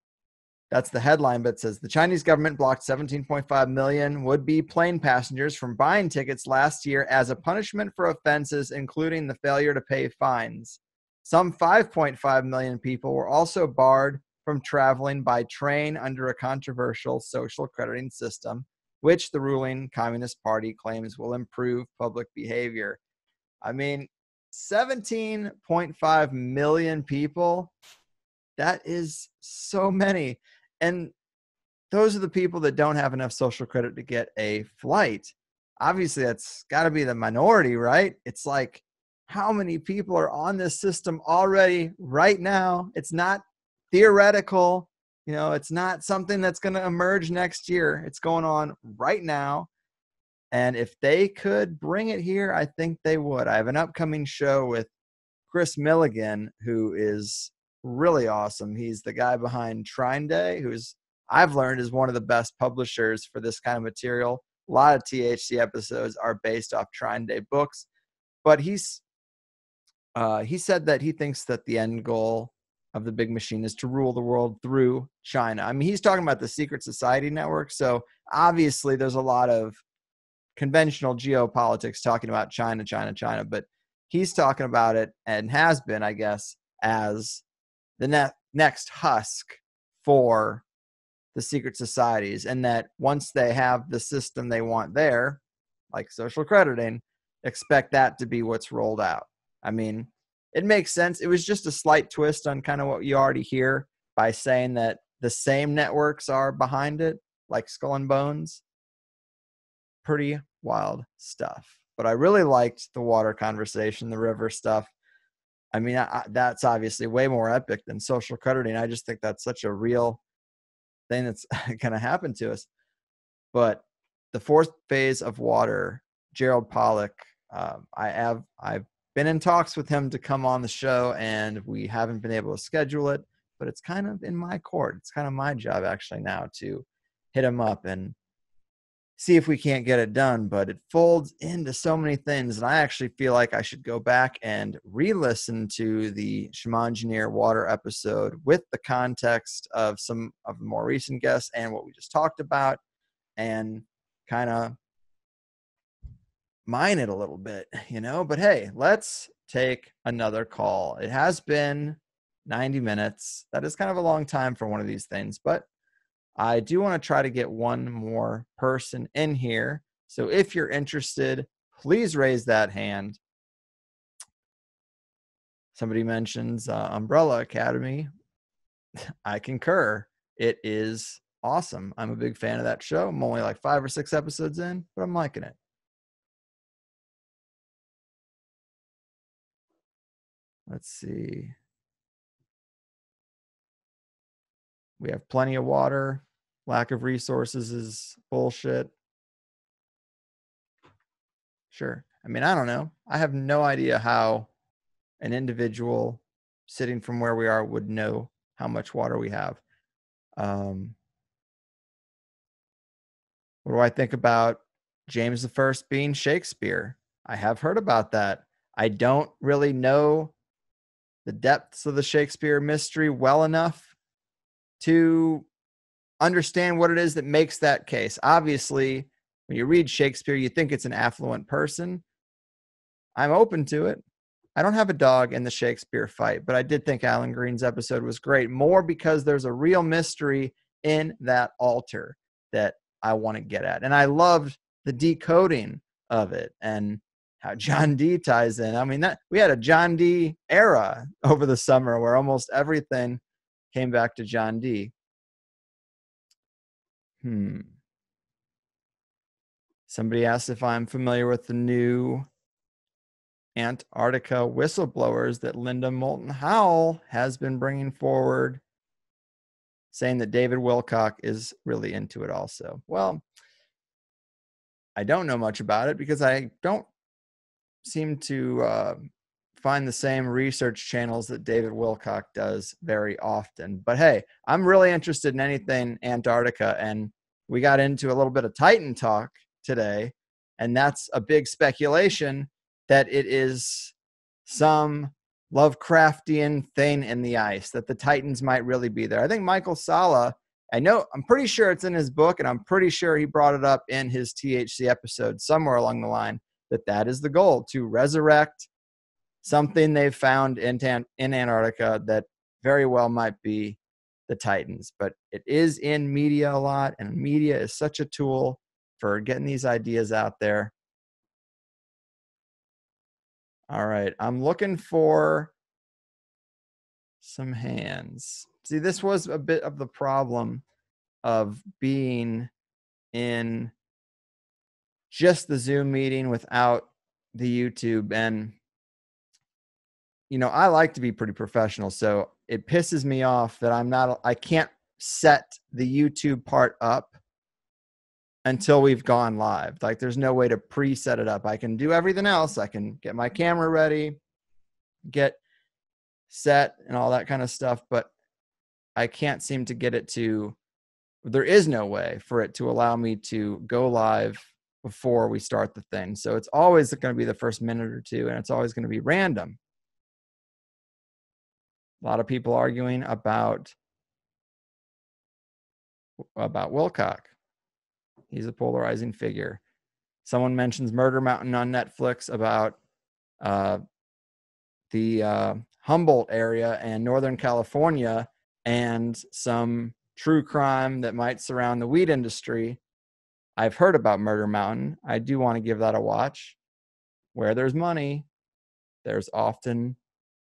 That's the headline, but it says the Chinese government blocked 17.5 million would-be plane passengers from buying tickets last year as a punishment for offenses, including the failure to pay fines. Some 5.5 million people were also barred from traveling by train under a controversial social crediting system, which the ruling Communist Party claims will improve public behavior. I mean, 17.5 million people, that is so many. And those are the people that don't have enough social credit to get a flight. Obviously, that's got to be the minority, right? It's like, how many people are on this system already right now? It's not theoretical. It's not something that's going to emerge next year. It's going on right now. And if they could bring it here, I think they would. I have an upcoming show with Chris Milligan, who is really awesome. He's the guy behind Trine Day, who's I've learned is one of the best publishers for this kind of material. A lot of THC episodes are based off Trine Day books, but he said that he thinks that the end goal of the big machine is to rule the world through China. I mean, he's talking about the secret society network, so obviously there's a lot of conventional geopolitics talking about China, but he's talking about it and has been, I guess, as the next husk for the secret societies, and that once they have the system they want there, like social crediting, expect that to be what's rolled out. I mean, it makes sense. It was just a slight twist on kind of what you already hear by saying that the same networks are behind it, like Skull and Bones. Pretty wild stuff. But I really liked the water conversation, the river stuff. I mean, that's obviously way more epic than social crediting. I just think that's such a real thing that's going to happen to us. But the fourth phase of water, Gerald Pollack, I've been in talks with him to come on the show, and we haven't been able to schedule it, but it's kind of in my court. It's kind of my job actually now to hit him up and see if we can't get it done. But it folds into so many things, and I actually feel like I should go back and re-listen to the Shmanjiner water episode with the context of some of the more recent guests and what we just talked about, and kind of mine it a little bit, but hey, let's take another call. It has been 90 minutes. That is kind of a long time for one of these things, but I do want to try to get one more person in here. So if you're interested, please raise that hand. Somebody mentions Umbrella Academy. I concur. It is awesome. I'm a big fan of that show. I'm only like 5 or 6 episodes in, but I'm liking it. Let's see. We have plenty of water. Lack of resources is bullshit. Sure. I mean, I don't know. I have no idea how an individual sitting from where we are would know how much water we have. What do I think about James I being Shakespeare? I have heard about that. I don't really know the depths of the Shakespeare mystery well enough to understand what it is that makes that case. Obviously, when you read Shakespeare, you think it's an affluent person. I'm open to it. I don't have a dog in the Shakespeare fight, but I did think Alan Green's episode was great, more because there's a real mystery in that altar that I want to get at. And I loved the decoding of it and how John Dee ties in. I mean, that we had a John Dee era over the summer where almost everything came back to John Dee. Somebody asked if I'm familiar with the new Antarctica whistleblowers that Linda Moulton Howell has been bringing forward, saying that David Wilcock is really into it also. Well, I don't know much about it because I don't seem to find the same research channels that David Wilcock does very often. But hey, I'm really interested in anything Antarctica, and we got into a little bit of Titan talk today, and that's a big speculation that it is some Lovecraftian thing in the ice, that the Titans might really be there. I think Michael Sala, I'm pretty sure it's in his book, and I'm pretty sure he brought it up in his THC episode somewhere along the line, that is the goal, to resurrect something they've found in Antarctica that very well might be the Titans. But it is in media a lot, and media is such a tool for getting these ideas out there. All right, I'm looking for some hands. See, this was a bit of the problem of being in just the Zoom meeting without the YouTube. And, I like to be pretty professional, so it pisses me off that I can't set the YouTube part up until we've gone live. Like, there's no way to preset it up. I can do everything else. I can get my camera ready, get set and all that kind of stuff, but I can't seem to get it to, there is no way for it to allow me to go live before we start the thing. So it's always going to be the first minute or two, and it's always going to be random. A lot of people arguing about Wilcock. He's a polarizing figure. Someone mentions Murder Mountain on Netflix about the Humboldt area and Northern California and some true crime that might surround the weed industry. I've heard about Murder Mountain. I do want to give that a watch. Where there's money, there's often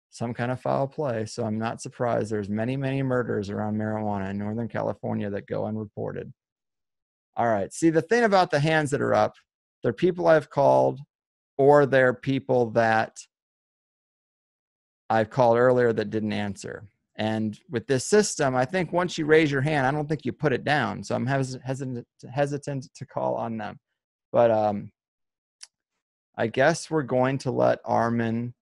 some kind of foul play. So I'm not surprised there's many, many murders around marijuana in Northern California that go unreported. All right. See, the thing about the hands that are up, they're people I've called, or they're people that I called earlier that didn't answer. And with this system, I think once you raise your hand, I don't think you put it down. So I'm hesitant to call on them. But I guess we're going to let Armin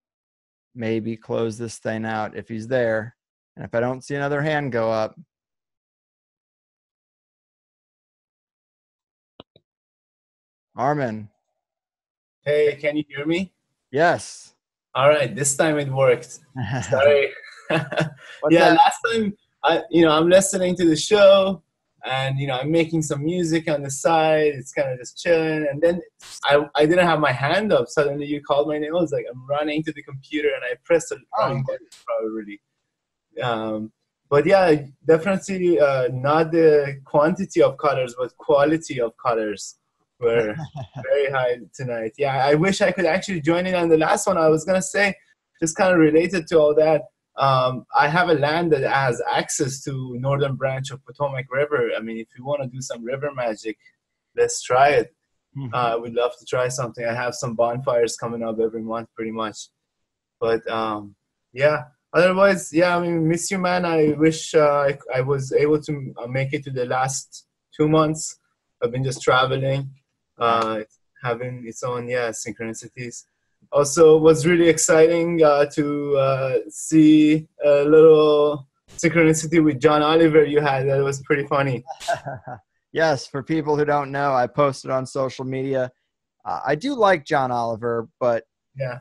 maybe close this thing out if he's there. And if I don't see another hand go up. Armin. Hey, can you hear me? Yes. All right, this time it worked. Sorry. Yeah, last time I'm listening to the show and I'm making some music on the side. It's kind of just chilling, and then I didn't have my hand up. Suddenly you called my name. I was like, I'm running to the computer and I pressed the wrong button probably. But yeah, definitely not the quantity of colors, but quality of colors were very high tonight. Yeah, I wish I could actually join in on the last one. I was going to say, just kind of related to all that, I have a land that has access to northern branch of Potomac River. I mean, if you want to do some river magic, let's try it. I would love to try something. I have some bonfires coming up every month pretty much. But yeah, otherwise, yeah, I mean, miss you, man. I wish I was able to make it to the last 2 months. I've been just traveling, having its own, synchronicities. Also, was really exciting to see a little synchronicity with John Oliver you had. That was pretty funny. Yes, for people who don't know, I posted on social media. I do like John Oliver, but yeah,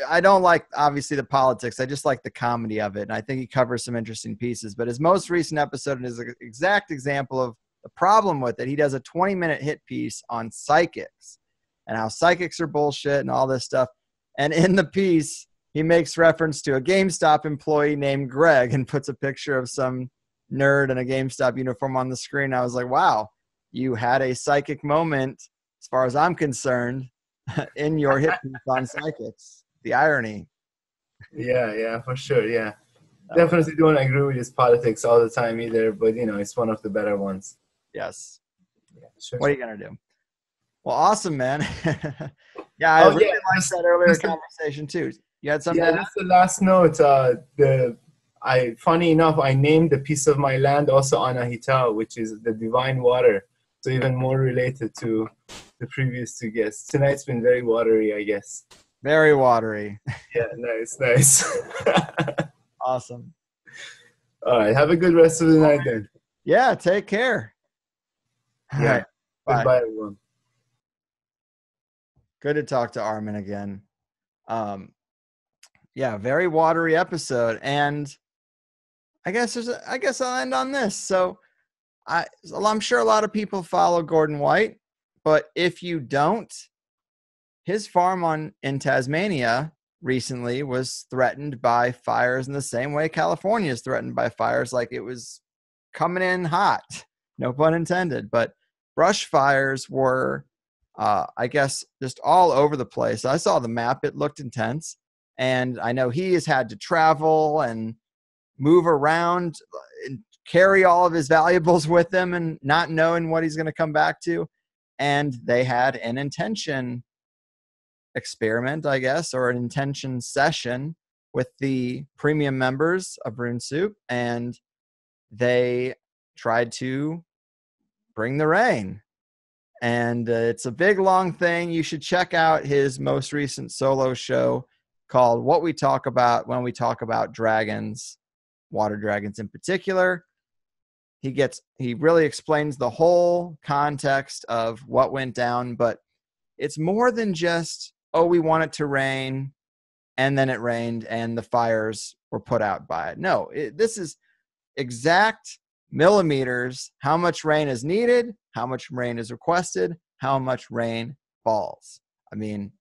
I don't like, obviously, the politics. I just like the comedy of it, and I think he covers some interesting pieces. But his most recent episode is an exact example of the problem with it. He does a 20-minute hit piece on psychics and how psychics are bullshit and all this stuff. And in the piece, he makes reference to a GameStop employee named Greg and puts a picture of some nerd in a GameStop uniform on the screen. I was like, wow, you had a psychic moment, as far as I'm concerned, in your hit piece on psychics. The irony. Yeah, for sure. Yeah, definitely don't agree with his politics all the time either, but it's one of the better ones. Yes. Yeah, sure. What are you gonna do? Well, awesome, man. Yeah, I really liked that earlier conversation too. You had something? Yeah, just the last note. Funny enough, I named the piece of my land also Anahita, which is the divine water. So even more related to the previous two guests. Tonight's been very watery, I guess. Very watery. Yeah, nice. Awesome. All right, have a good rest of the night then. Yeah, take care. All right. Bye. Goodbye, everyone. Good to talk to Armin again. Yeah, very watery episode, and I guess I'll end on this. So I'm sure a lot of people follow Gordon White, but if you don't, his farm in Tasmania recently was threatened by fires in the same way California is threatened by fires, like it was coming in hot, no pun intended. But brush fires were, I guess, just all over the place. I saw the map. It looked intense. And I know he has had to travel and move around and carry all of his valuables with him and not knowing what he's going to come back to. And they had an intention experiment, I guess, or an intention session with the premium members of Rune Soup. And they tried to bring the rain. And it's a big, long thing. You should check out his most recent solo show called What We Talk About When We Talk About Dragons, water dragons in particular. He really explains the whole context of what went down, but it's more than just, oh, we want it to rain, and then it rained, and the fires were put out by it. No, this is exact millimeters, how much rain is needed, how much rain is requested, how much rain falls. I mean,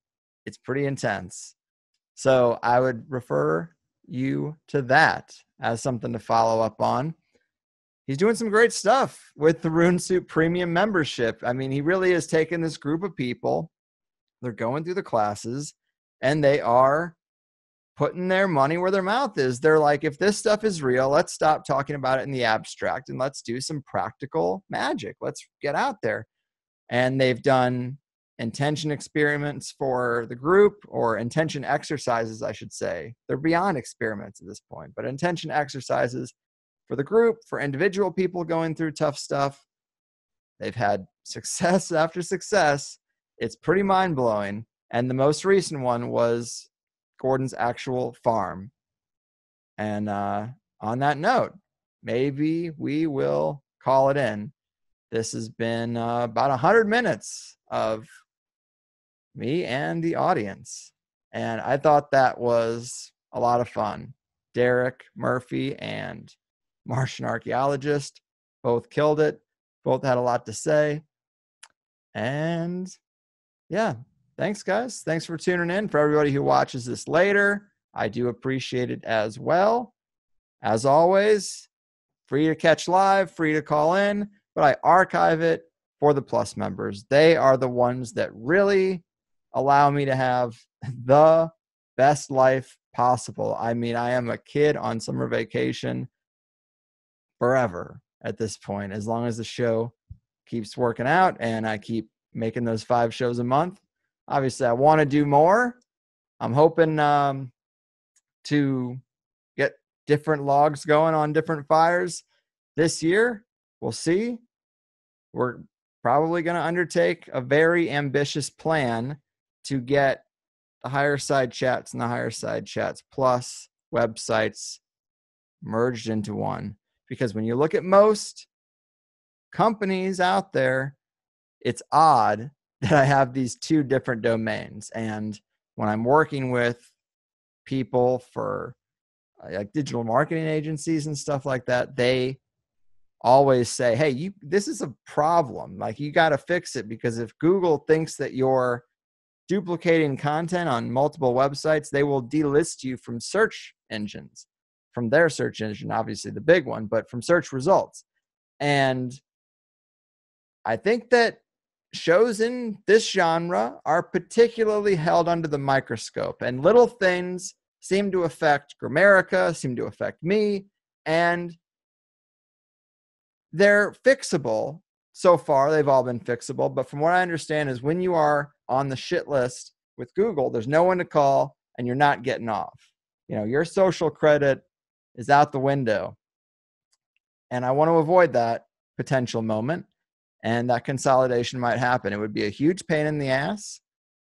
it's pretty intense. So I would refer you to that as something to follow up on. He's doing some great stuff with the Rune Soup Premium membership. I mean, he really has taken this group of people. They're going through the classes, and they are putting their money where their mouth is. They're like, if this stuff is real, let's stop talking about it in the abstract and let's do some practical magic. Let's get out there. And they've done intention experiments for the group, or intention exercises, I should say. They're beyond experiments at this point, but intention exercises for the group, for individual people going through tough stuff. They've had success after success. It's pretty mind-blowing. And the most recent one was Gordon's actual farm. And on that note, maybe we will call it in. This has been about 100 minutes of me and the audience. And I thought that was a lot of fun. Derek Murphy and Martian archaeologist both killed it. Both had a lot to say. And yeah, thanks, guys. Thanks for tuning in. For everybody who watches this later, I do appreciate it as well. As always, free to catch live, free to call in, but I archive it for the Plus members. They are the ones that really allow me to have the best life possible. I mean, I am a kid on summer vacation forever at this point, as long as the show keeps working out and I keep making those 5 shows a month. Obviously, I want to do more. I'm hoping to get different logs going on different fires this year. We'll see. We're probably going to undertake a very ambitious plan to get the Higher Side Chats and the Higher Side Chats Plus websites merged into one. Because when you look at most companies out there, it's odd that I have these 2 different domains. And when I'm working with people for like digital marketing agencies and stuff like that, they always say, hey, this is a problem. Like, you got to fix it, because if Google thinks that you're duplicating content on multiple websites, they will delist you from search engines, from their search engine, obviously the big one, but from search results. And I think that shows in this genre are particularly held under the microscope, and little things seem to affect Grammarica, seem to affect me, and they're fixable. So far, they've all been fixable, but from what I understand is when you are on the shit list with Google, there's no one to call and you're not getting off. You know, your social credit is out the window. And I want to avoid that potential moment. And that consolidation might happen. It would be a huge pain in the ass.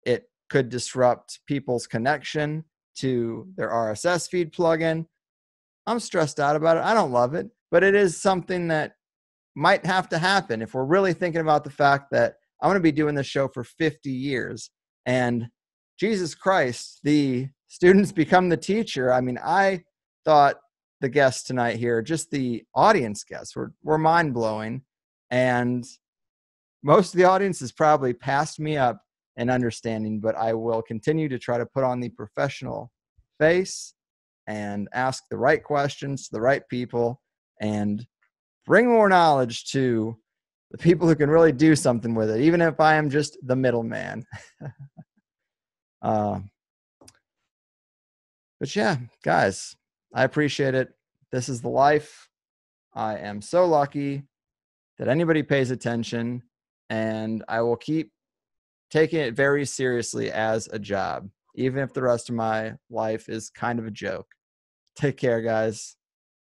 It could disrupt people's connection to their RSS feed plugin. I'm stressed out about it. I don't love it, but it is something that might have to happen if we're really thinking about the fact that I'm going to be doing this show for 50 years. And Jesus Christ, the students become the teacher. I mean, I thought the guests tonight here, just the audience guests, were mind-blowing. And most of the audience has probably passed me up in understanding, but I will continue to try to put on the professional face and ask the right questions to the right people and bring more knowledge to the people who can really do something with it, even if I am just the middleman. But yeah, guys, I appreciate it. This is the life. I am so lucky that anybody pays attention, and I will keep taking it very seriously as a job, even if the rest of my life is kind of a joke. Take care, guys.